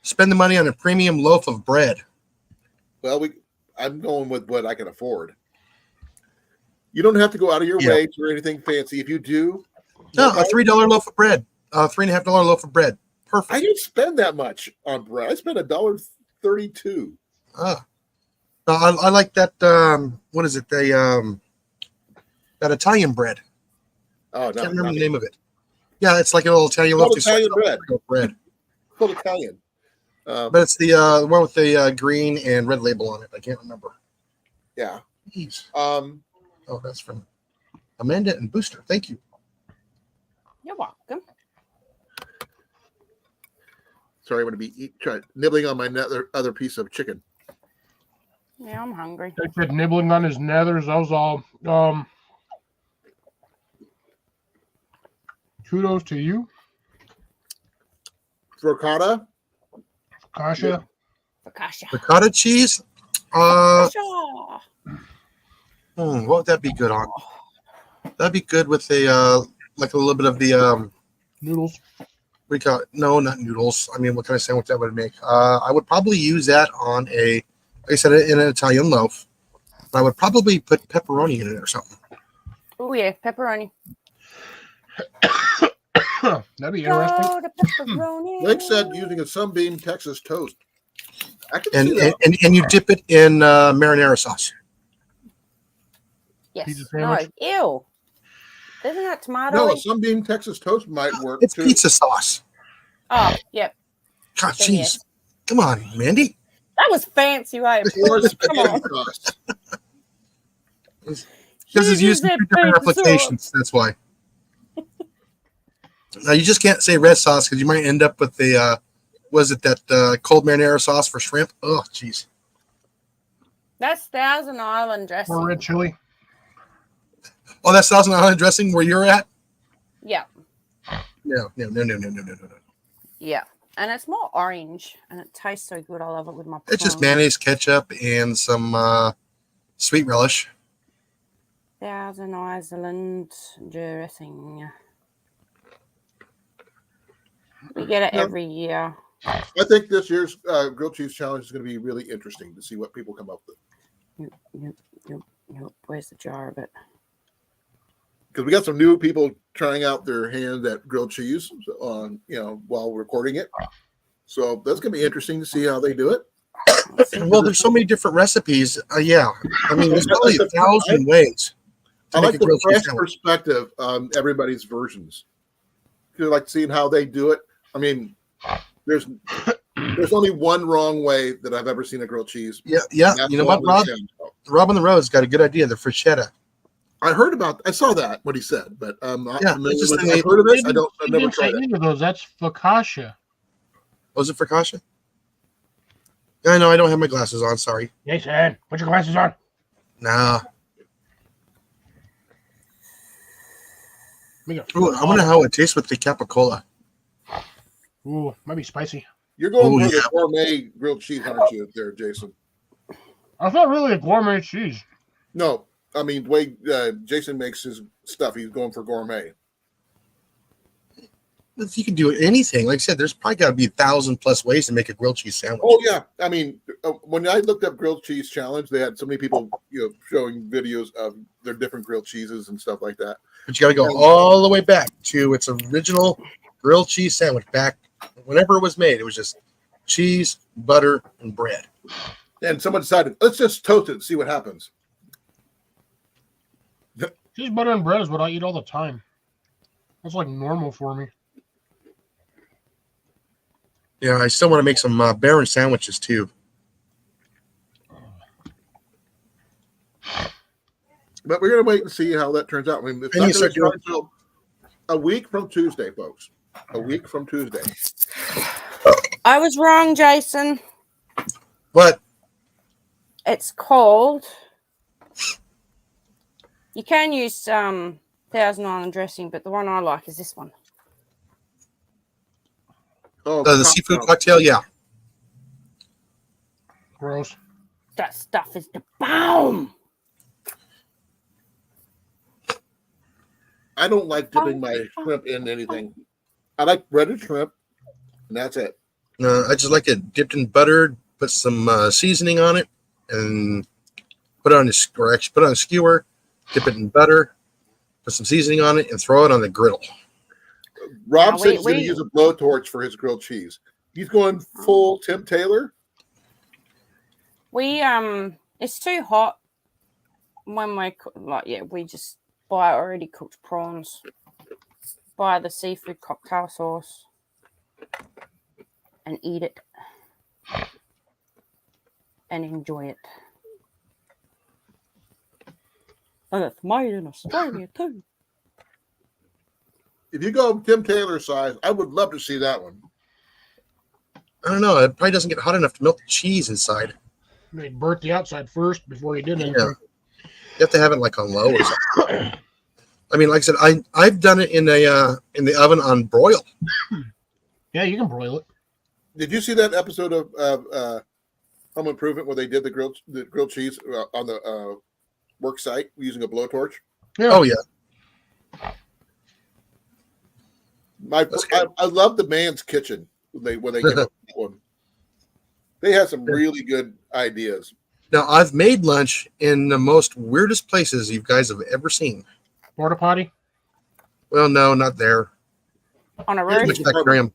Spend the money on a premium loaf of bread. Well, I'm going with what I can afford. You don't have to go out of your way for anything fancy. If you do, no, a $3 loaf of bread, $3.50 loaf of bread, perfect. I didn't spend that much on bread. I spent $1.32. I like that. What is it? That Italian bread. Oh, no, Can't remember the name of it. Yeah, it's like a little Italian loaf. Italian bread. Bread. It's called Italian. But it's the one with the green and red label on it. I can't remember. Yeah. Jeez. Oh, that's from Amanda and Booster. Thank you. You're welcome. Sorry, I'm going to be nibbling on my other piece of chicken. Yeah, I'm hungry. They said nibbling on his nethers. That was all. Kudos to you, Ricotta. Kasha. Focaccia. Ricotta cheese. Focaccia. What would that be good on? That'd be good with a like a little bit of the Noodles. No, not noodles. I mean, what kind of sandwich that would make? I would probably use that on like I said, in an Italian loaf. I would probably put pepperoni in it or something. Oh yeah, pepperoni. That'd be interesting. Oh, the pepperoni. Blake said using a Sunbeam Texas toast. I can And see that. and you dip it in marinara sauce. Yes. Pizza No. sandwich? Ew. Isn't that tomato? No, a Sunbeam Texas toast might work It's too. pizza sauce. Oh, yep. God, Then jeez. yes. Come on, Mandy. That was fancy way of Or putting it. Come spaghetti on. sauce. Because it's She used in said two different pizza sauce. applications. That's why. Now you just can't say red sauce because you might end up with the was it that cold marinara sauce for shrimp? Oh, jeez. That's Thousand Island dressing. Or red chili. Oh, that's Thousand Island dressing where you're at? Yeah. No. Yeah. And it's more orange and it tastes so good. I love it with my It's just prawn. mayonnaise, ketchup, and some sweet relish. Thousand Island dressing. We get it Yeah. every year. I think this year's grilled cheese challenge is going to be really interesting to see what people come up with. Yep. Where's the jar of it? Because we got some new people trying out their hand at grilled cheese on while recording it. So that's going to be interesting to see how they do it. Well, there's so many different recipes. Yeah, I mean, there's probably 1,000 ways to I make like a the grilled cheese fresh sandwich. perspective on everybody's versions. You like seeing how they do it. I mean, there's only one wrong way that I've ever seen a grilled cheese. Yeah. and that's You know the what, one Rob? with Sam. Rob on the Road's got a good idea. The frischetta. I saw that what he said, but I'm not Yeah, familiar it's just with an- it. I've heard of it. I've He never didn't say tried it. either of those. That's focaccia. Was it focaccia? I know. I don't have my glasses on. Sorry. Jason, put your glasses on. Nah. Let me get- Ooh, I wonder how it tastes with the capicola. Ooh, might be spicy. You're going Oh, for yeah. the gourmet grilled cheese, aren't you, there, Jason? I thought really a gourmet cheese. No, I mean the way Jason makes his stuff, he's going for gourmet. If you can do anything, like I said, there's probably got to be 1,000+ ways to make a grilled cheese sandwich. Oh yeah, I mean when I looked up grilled cheese challenge, they had so many people showing videos of their different grilled cheeses and stuff like that. But you got to go all the way back to its original grilled cheese sandwich. Back whenever it was made, it was just cheese, butter, and bread. And someone decided, let's just toast it and see what happens. Cheese, butter, and bread is what I eat all the time. That's like normal for me. Yeah, I still want to make some Baron sandwiches too. But we're gonna wait and see how that turns out. I mean, it's And not you gonna start doing- start until a week from Tuesday, folks. A week from Tuesday. I was wrong, Jason. But It's called. You can use Thousand Island dressing, but the one I like is this one. Oh, the seafood cocktail, yeah. Gross. That stuff is the bomb. I don't like dipping my shrimp in anything. I like breaded shrimp, and that's it. I just like it dipped in butter, put some seasoning on it, and put it on a skewer, dip it in butter, put some seasoning on it, and throw it on the griddle. Rob Now, said he's going to we- use a blowtorch for his grilled cheese. He's going full Tim Taylor. It's too hot when we just buy already cooked prawns, buy the seafood cocktail sauce, and eat it and enjoy it. And it's made in Australia too. If you go Tim Taylor size, I would love to see that one. I don't know. It probably doesn't get hot enough to melt the cheese inside. They burnt the outside first before you did anything. Yeah. You have to have it like on low or something. I mean, like I said, I've done it in the oven on broil. Yeah, you can broil it. Did you see that episode of Home Improvement where they did the grilled cheese on the work site using a blowtorch? Yeah. Oh yeah. I love the man's kitchen when they came up with that one. They had some really good ideas. Now I've made lunch in the most weirdest places you guys have ever seen. Porta potty. Well, no, not there. On a Here's roof. what- Spectrum.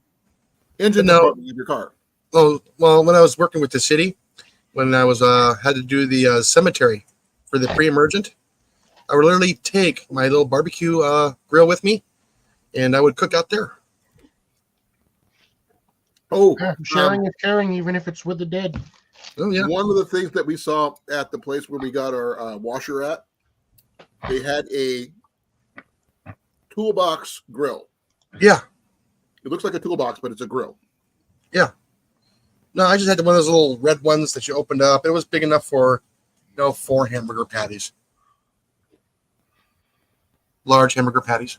Engine No. department of your car. Oh, well, when I was working with the city, when I was had to do the cemetery for the pre-emergent, I would literally take my little barbecue grill with me, and I would cook out there. Oh, Yeah, sharing is caring, even if it's with the dead. Oh yeah. one of the things that we saw at the place where we got our washer at, they had a toolbox grill. Yeah. It looks like a toolbox, but it's a grill. No, I just had one of those little red ones that you opened up. It was big enough for, 4 hamburger patties. Large hamburger patties.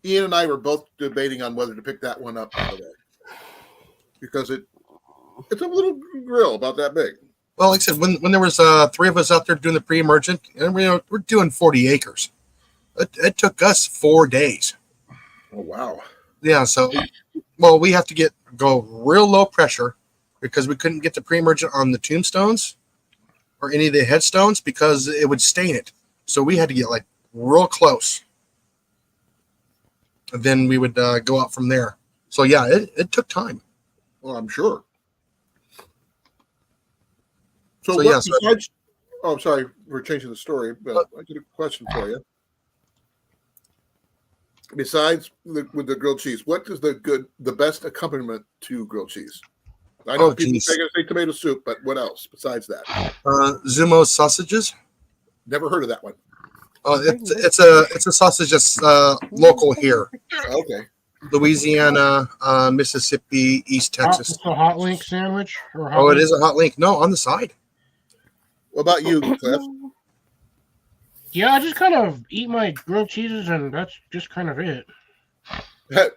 Ian and I were both debating on whether to pick that one up today because it's a little grill about that big. Well, like I said, when there was 3 of us out there doing the pre-emergent, and we're doing 40 acres. It took us 4 days. Oh wow! Yeah, so we have to go real low pressure because we couldn't get the pre-emergent on the tombstones or any of the headstones because it would stain it. So we had to get like real close. And then we would go out from there. So yeah, it took time. Oh, I'm sure. So, So, what yeah, so- besides? Oh, I'm sorry for changing the story, but I got a question for you. Besides with the grilled cheese, what is the best accompaniment to grilled cheese? I know Oh, people geez. say say tomato soup, but what else besides that? Zumo sausages. Never heard of that one. It's a sausage that's local here, Okay. Louisiana, Mississippi, East Texas. It's a hot link sandwich or hot Oh, it link? is a hot link. No, on the side. What about you, Cliff? Yeah, I just kind of eat my grilled cheeses, and that's just kind of it.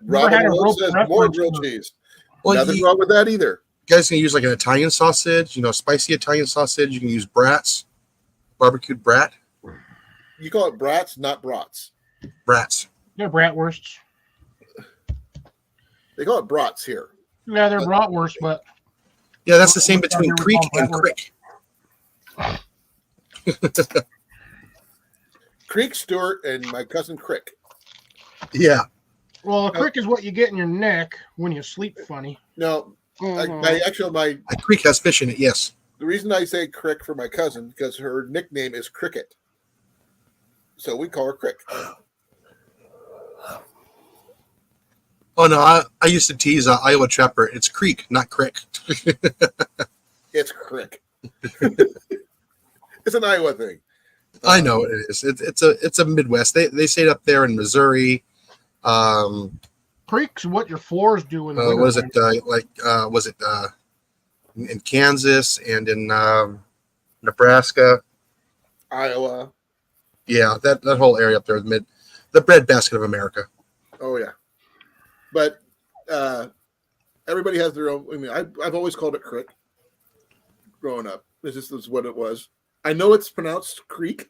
Robin had a Rose real says preference more grilled for- cheese. Well, Nothing you wrong with that either. guys can use like an Italian sausage, spicy Italian sausage. You can use brats, barbecued brat, You call it brats, not brats. brats. They're bratwursts. They call it brats here. Yeah, they're bratwursts, but Yeah, that's the same Down between here we creek call and them crick. Creek Stewart and my cousin Crick. Yeah. well, a crick is what you get in your neck when you sleep funny. No, Mhm. A creek has fish in it. Yes. the reason I say Crick for my cousin because her nickname is Cricket, so we call her Crick. Oh no, I used to tease Iowa Trapper. It's creek, not crick. It's Crick. It's an Iowa thing. I know it is. It's a Midwest. They say it up there in Missouri. Creek's what your floors do in the winter. Was it in Kansas and in Nebraska? Iowa. Yeah, that whole area up there is the breadbasket of America. Oh yeah, but everybody has their own. I mean, I've always called it Crick. Growing up, this is what it was. I know it's pronounced Creek,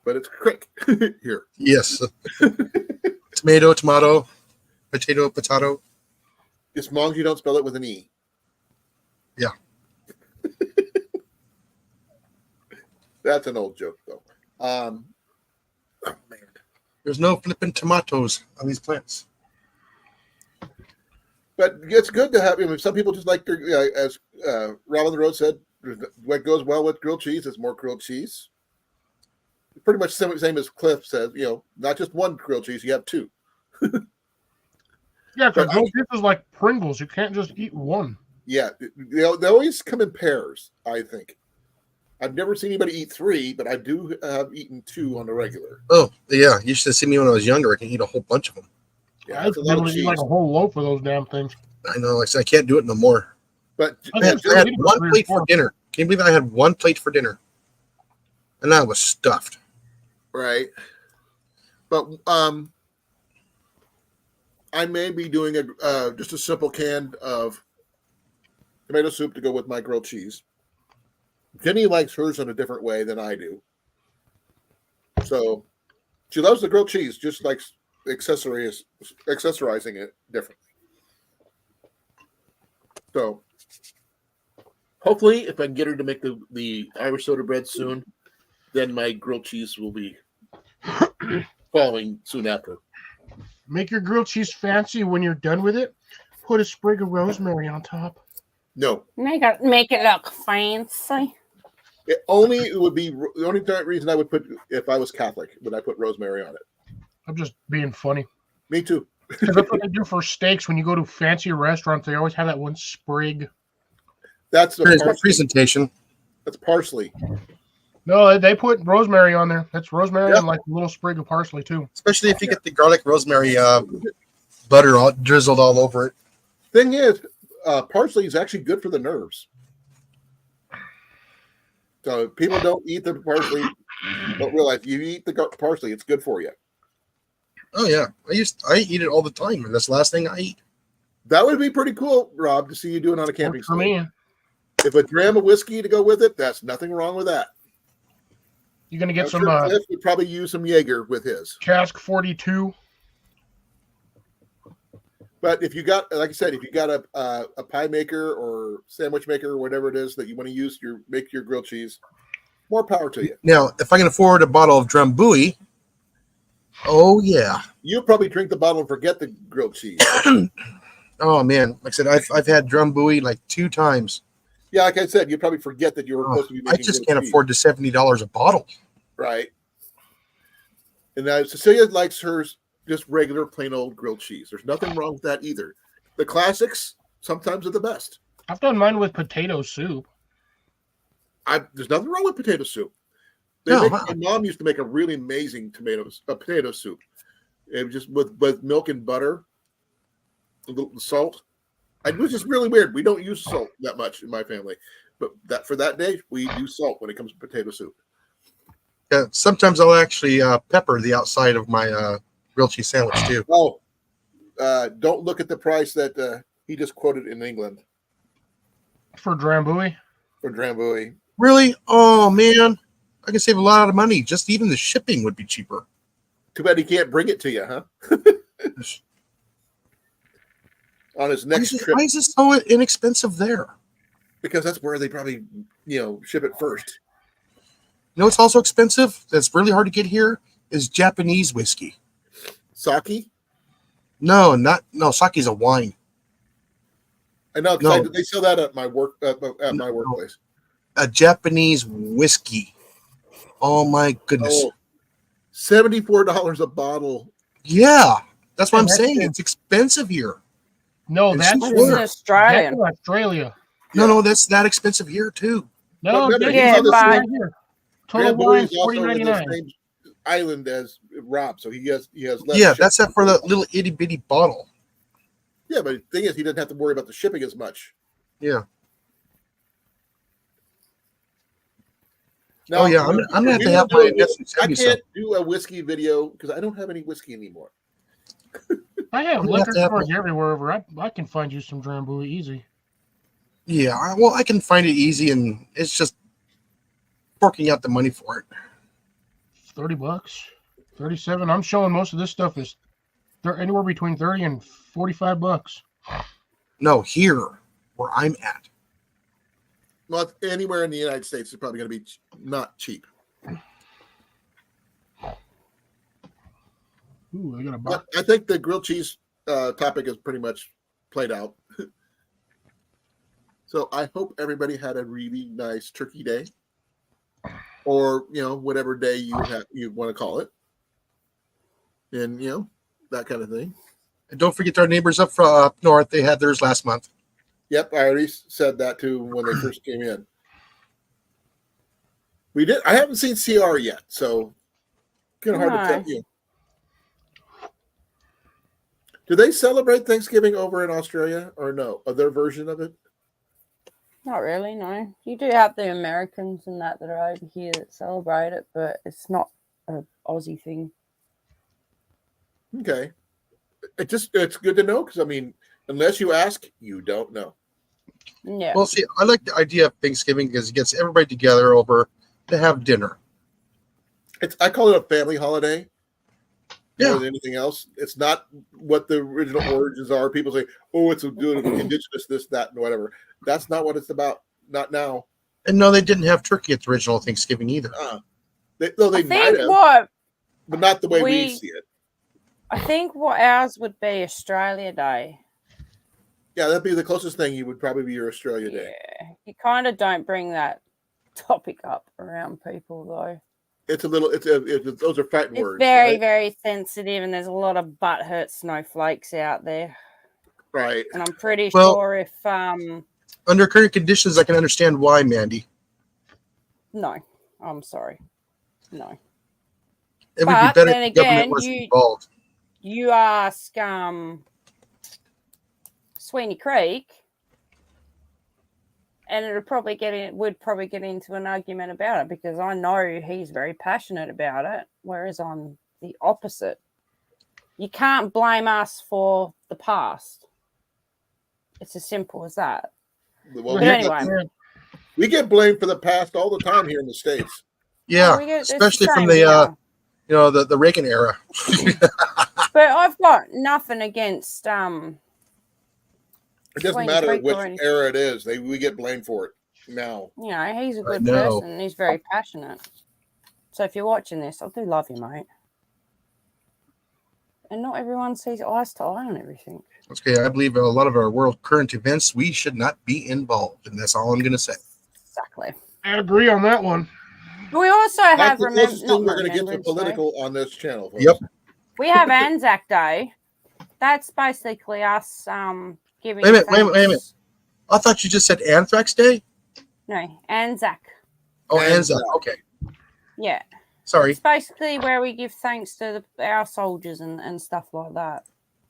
but it's Crick here. Yes. Tomato, potato. As long as you don't spell it with an E. Yeah. That's an old joke, though. Oh, man. There's no flipping tomatoes on these plants. But it's good to have. I mean, some people just like their, as Rob on the Road said, what goes well with grilled cheese is more grilled cheese. Pretty much the same as Cliff says, not just one grilled cheese, you have two. Yeah, because But grilled cheese is like Pringles. You can't just eat one. Yeah, they always come in pairs, I think. I've never seen anybody eat three, but I do have eaten two on the regular. Oh, yeah. You should have seen me when I was younger. I can eat a whole bunch of them. Yeah, I that's a used lot to of be able to eat cheese. like a whole loaf of those damn things. I know. I can't do it no more. But I I had Still eat one three or plate for four. dinner. Can you believe I had one plate for dinner? And I was stuffed. right. But I may be doing just a simple can of tomato soup to go with my grilled cheese. Jenny likes hers in a different way than I do. So she loves the grilled cheese, just like accessorizing it differently. So hopefully, if I can get her to make the Irish soda bread soon, then my grilled cheese will be following soon after. Make your grilled cheese fancy when you're done with it. Put a sprig of rosemary on top. No, Make it look fancy. it would be the only reason I would put if I was Catholic would I put rosemary on it. I'm just being funny. Me too. 'Cause that's what they do for steaks. When you go to fancy restaurants, they always have that one sprig. That's the Here's my parsley. presentation. That's parsley. No, they put rosemary on there. That's rosemary Yeah. and like a little sprig of parsley too. Especially if you get the garlic rosemary butter drizzled all over it. Thing is, parsley is actually good for the nerves. So people don't eat the parsley, don't realize you eat the parsley, it's good for you. Oh yeah, I eat it all the time, and that's the last thing I eat. That would be pretty cool, Rob, to see you doing on a camping Works for stove. me. If a dram of whiskey to go with it, that's nothing wrong with that. You're gonna get I'm some sure Cliff would probably use some Jaeger with his. cask 42. But if you got, like I said, if you got a pie maker or sandwich maker or whatever it is that you want to use make your grilled cheese, more power to you. Now, if I can afford a bottle of Drambuie, oh yeah, You'll probably drink the bottle and forget the grilled cheese. Oh man, like I said, I've had drum buoy like 2 times. Yeah, like I said, you probably forget that you were supposed to be I making just grilled can't cheese. afford the $70 a bottle. Right. And now Cecilia likes hers just regular plain old grilled cheese. There's nothing wrong with that either. The classics sometimes are the best. I've done mine with potato soup. There's nothing wrong with potato soup. No, My mom used to make a really amazing potato soup. It was just with milk and butter, a little salt. It was just really weird. We don't use salt that much in my family, but for that day, we do salt when it comes to potato soup. yeah, sometimes I'll actually pepper the outside of my grilled cheese sandwich too. Oh, don't look at the price that he just quoted in England For Drambuie? for Drambuie. Really? Oh man, I can save a lot of money. Just even the shipping would be cheaper. Too bad he can't bring it to you, huh? On his next trip, Why is this so inexpensive there? because that's where they probably ship it first. You know what's also expensive? That's really hard to get here is Japanese whiskey. Sake. No, sake's a wine. I know No. because they sell that at my workplace. A Japanese whiskey. Oh my goodness. Oh, $74 a bottle. Yeah, that's what I'm that's saying. it. It's expensive here. No, It's that's cheap. This is Sure. Australian. that's Australia. No, that's that expensive here too. No, But remember, yeah, he's on the right same- here. Total Drambuie wine, is also in the $40.99. same island as Rob, so he has less. Yeah, shipping. that's that for the little itty bitty bottle. Yeah, but the thing is, he doesn't have to worry about the shipping as much. Yeah. Now, Oh yeah, I'm gonna have we to will have do my a- nephew I send me some. can't do a whiskey video because I don't have any whiskey anymore. I have I'm gonna have liquor to have stores everywhere. I can find you some Drambuie easy. Yeah, well, I can find it easy, and it's just forking out the money for it. $30, 37. I'm showing most of this stuff is anywhere between 30 and $45. No, here where I'm at. Well, anywhere in the United States is probably going to be not cheap. Ooh, I got a box. But I think the grilled cheese topic is pretty much played out. So I hope everybody had a really nice turkey day, or whatever day you want to call it, and that kind of thing. And don't forget our neighbors up north. They had theirs last month. Yep, I already said that too when they first came in. We did. I haven't seen CR yet, so kind of hard to tell you. Do they celebrate Thanksgiving over in Australia or no? Or their version of it? Not really, no. You do have the Americans and that are over here that celebrate it, but it's not an Aussie thing. Okay. It's good to know because, I mean, unless you ask, you don't know. Yeah. Well, see, I like the idea of Thanksgiving because it gets everybody together over to have dinner. I call it a family holiday more Yeah. than anything else. It's not what the original origins are. People say, oh, it's a good indigenous, this, that, and whatever. That's not what it's about. Not now. And no, they didn't have turkey at the original Thanksgiving either. They I might think have, but not the way we see it. I think what ours would be Australia Day. Yeah, that'd be the closest thing. You would probably be your Australia Day. Yeah. You kind of don't bring that topic up around people, though. It's a little. Those are fighting It's words. very, right? very sensitive, and there's a lot of butthurt snowflakes out there. Right. And I'm pretty Well- sure if Under current conditions, I can understand why, Mandy. no, I'm sorry, no. It would But be better then if the government again, wasn't involved. You ask Sweeney Creek, and would probably get into an argument about it because I know he's very passionate about it, whereas I'm the opposite. You can't blame us for the past. It's as simple as that. Well, But anyway. we get blamed for the past all the time here in the States. Yeah, It's the especially from same the here. the Reagan era. But I've got nothing against It doesn't Sweeney matter Creek or which anything. era it is. We get blamed for it now. He's a good know. person and he's very passionate. So if you're watching this, I do love you, mate. And not everyone sees eyes to eye on everything. Okay, I believe a lot of our world current events, we should not be involved, and that's all I'm going to say. Exactly. I agree on that one. We also That's have the closest not thing we're going to get to Remembrance Day. political on this channel, folks. Yep. We have Anzac Day. That's basically us giving Wait a minute, thanks. wait a minute. I thought you just said Anthrax Day? No, Anzac. Oh, Anzac. Anzac. Okay. Yeah. Sorry. It's basically where we give thanks to our soldiers and stuff like that.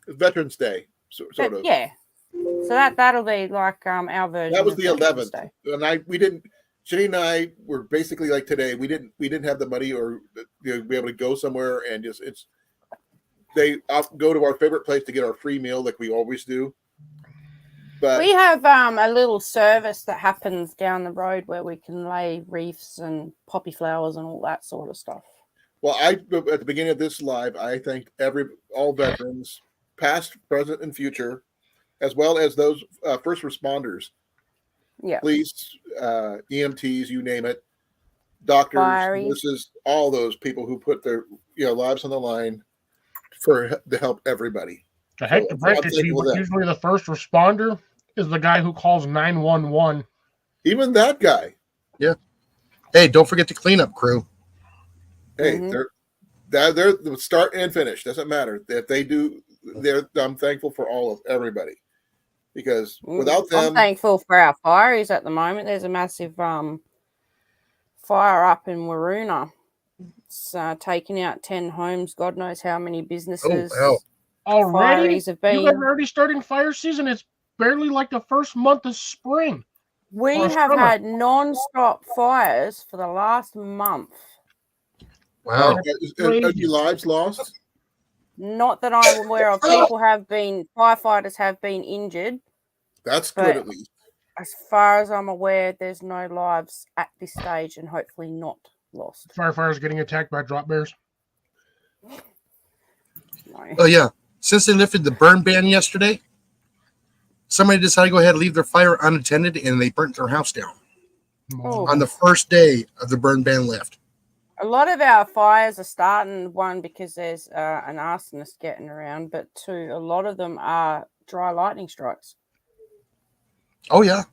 Veterans Day, sort of. Yeah. So that'll be like our version. That was of the Veterans 11th, Day. and we didn't. Jenny and I were basically like today. We didn't have the money or be able to go somewhere and just they go to our favorite place to get our free meal like we always do. But we have a little service that happens down the road where we can lay wreaths and poppy flowers and all that sort of stuff. Well, at the beginning of this live, I thanked all veterans, past, present, and future, as well as those first responders. Yeah. Police, EMTs, you name it, doctors, nurses, all those people who put their lives on the line to help everybody. I hate to break it to you, but usually the first responder is the guy who calls 911. Even that guy. Yeah. Hey, don't forget the cleanup crew. Hey, they're the start and finish. Doesn't matter if they do. I'm thankful for everybody. Because without them, I'm thankful for our fireys at the moment. There's a massive fire up in Waroona. It's taking out 10 homes. God knows how many businesses. Oh, already? Have been. You guys are already starting fire season? It's barely like the first month of spring. We have had non-stop fires for the last month. Wow. Any lives lost? Not that I'm aware of. Firefighters have been injured. That's good at least. As far as I'm aware, there's no lives at this stage and hopefully not lost. Firefighters getting attacked by drop bears? No. Oh, yeah. Since they lifted the burn ban yesterday, somebody decided to go ahead and leave their fire unattended, and they burnt their house down on the first day of the burn ban lift. A lot of our fires are starting, one, because there's an arsonist getting around, but two, a lot of them are dry lightning strikes. Oh, yeah.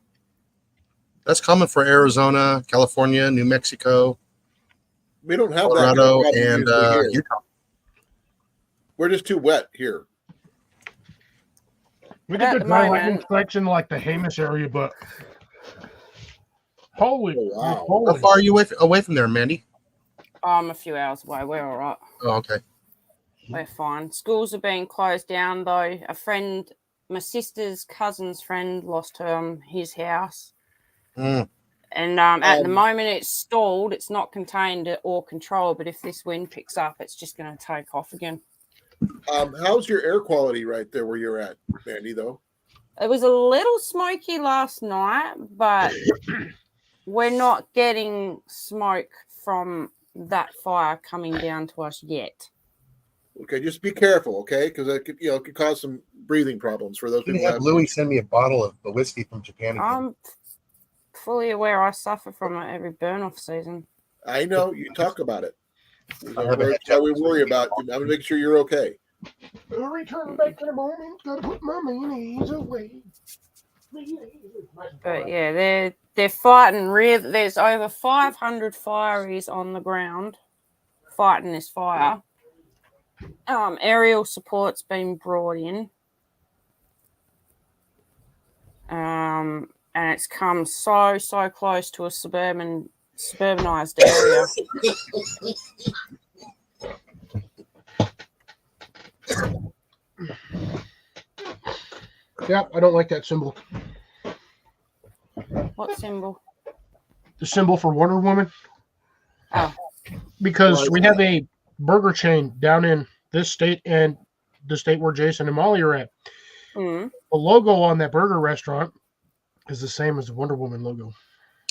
That's common for Arizona, California, New Mexico. We don't have Colorado, that and Utah. We're just too wet here. We get the dry lightning strikes in like the Hamas area, but holy wow. How far are you away from there, Mandy? I'm a few hours away. We're all right. Oh, okay. We're fine. Schools are being closed down, though. My sister's cousin's friend lost his house. And at the moment it's stalled. It's not contained or controlled, but if this wind picks up, it's just going to take off again. How's your air quality right there where you're at, Mandy, though? It was a little smoky last night, but we're not getting smoke from that fire coming down to us yet. Okay, just be careful, okay? Because it could cause some breathing problems for those people. Have Louis send me a bottle of the whiskey from Japan again. I'm fully aware I suffer from it every burn-off season. I know. You talk about it. That's how we worry about it. I'm going to make sure you're okay. Return back to the moment. Gotta put my mayonnaise away. But yeah, they're fighting. There's over 500 fireys on the ground fighting this fire. Aerial support's been brought in. And it's come so close to a suburbanized area. Yeah, I don't like that symbol. What symbol? The symbol for Wonder Woman. Oh. Because we have a burger chain down in this state and the state where Jason and Molly are at. Mm. The logo on that burger restaurant is the same as the Wonder Woman logo.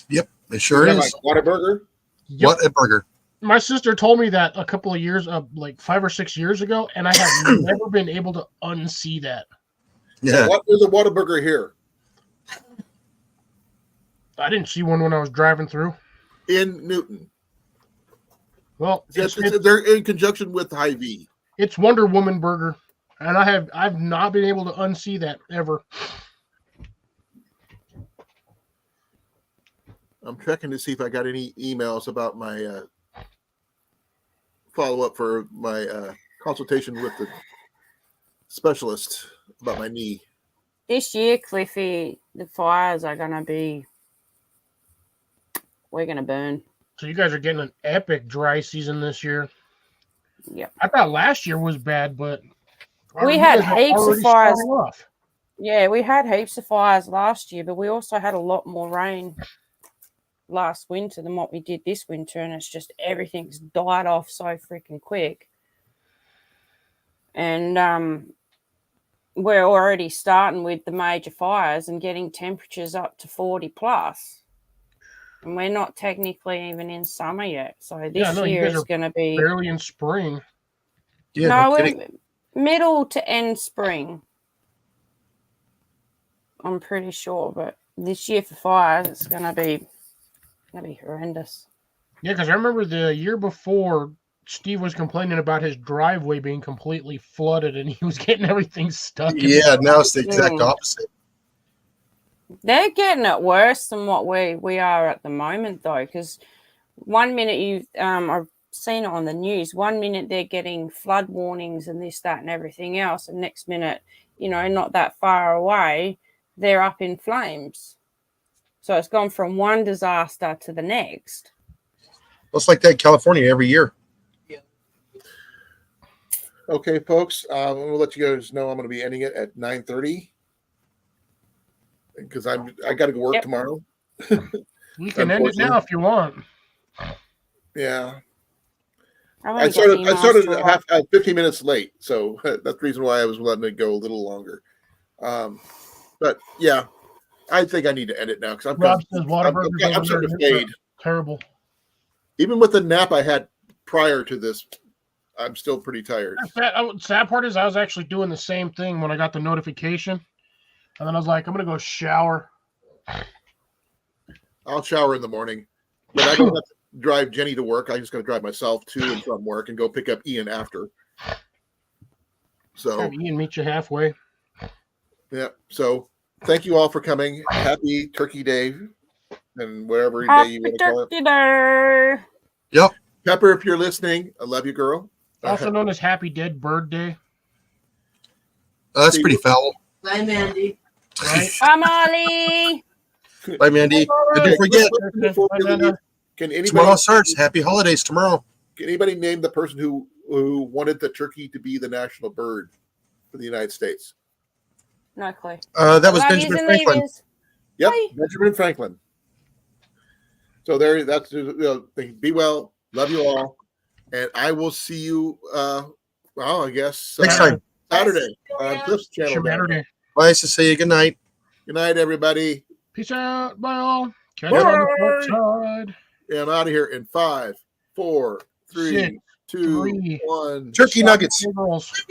Yep, it sure is. Like Whataburger? Yep. What a burger. My sister told me that a couple of years, like 5 or 6 years ago, and I have never been able to unsee that. Yeah. There's a Whataburger here. I didn't see one when I was driving through. In Newton. Well, they're in conjunction with Hy-Vee. It's Wonder Woman burger, and I've not been able to unsee that ever. I'm checking to see if I got any emails about my follow up for my consultation with the specialist about my knee. This year, Cliffy, the fires are gonna be. We're gonna burn. So you guys are getting an epic dry season this year. Yep. I thought last year was bad, but We you had guys are heaps of already fires. starting off. Yeah, we had heaps of fires last year, but we also had a lot more rain last winter than what we did this winter, and it's just everything's died off so freaking quick. And we're already starting with the major fires and getting temperatures up to 40 plus. And we're not technically even in summer yet. So this You year guys is are going to be. barely in spring. Yeah, No, no kidding. we're middle to end spring. I'm pretty sure. But this year for fires, it's going to be horrendous. Yeah, because I remember the year before, Steve was complaining about his driveway being completely flooded, and he was getting everything stuck. Yeah, now it's the exact opposite. They're getting it worse than what we are at the moment, though, because one minute I've seen it on the news. 1 minute they're getting flood warnings and this, that, and everything else, and next minute, not that far away, they're up in flames. So it's gone from one disaster to the next. Well, it's like that in California every year. Okay, folks, we'll let you guys know I'm going to be ending it at 9:30 because I got to go work tomorrow. You can end it now if you want. Yeah. I I started 15 minutes late, so that's the reason why I was letting it go a little longer. But yeah, I think I need to end it now because Rob says Whataburger's I'm starting to fade. Terrible. Even with the nap I had prior to this, I'm still pretty tired. Sad part is I was actually doing the same thing when I got the notification, and then I was like, I'm gonna go shower. I'll shower in the morning, but I don't have to drive Jenny to work. I just got to drive myself to and from work and go pick up Ian after. So Have Ian meet you halfway. Yeah. So thank you all for coming. Happy Turkey Day and whatever Happy day you want to call it. Turkey Day. Yep. Pepper, if you're listening, I love you, girl. Also known as Happy Dead Bird Day. That's pretty foul. Bye, Mandy. Right? Bye, Molly. Bye, Mandy. And don't forget, Can anybody tomorrow starts. Happy holidays tomorrow. Can anybody name the person who wanted the turkey to be the national bird for the United States? No clue. That was Love Benjamin yous and Franklin. leavers. Yep, Bye. Benjamin Franklin. So there, that's be well. Love you all, and I will see you. I guess Next time. Saturday on Cliff's channel. Saturday. Bye, to say you good night. Good night, everybody. Peace out. Bye, all. Catch you on the flip side. Yeah, I'm out of here in 5, 4, 3, Six, 2, three. 1. Turkey nuggets. Girls.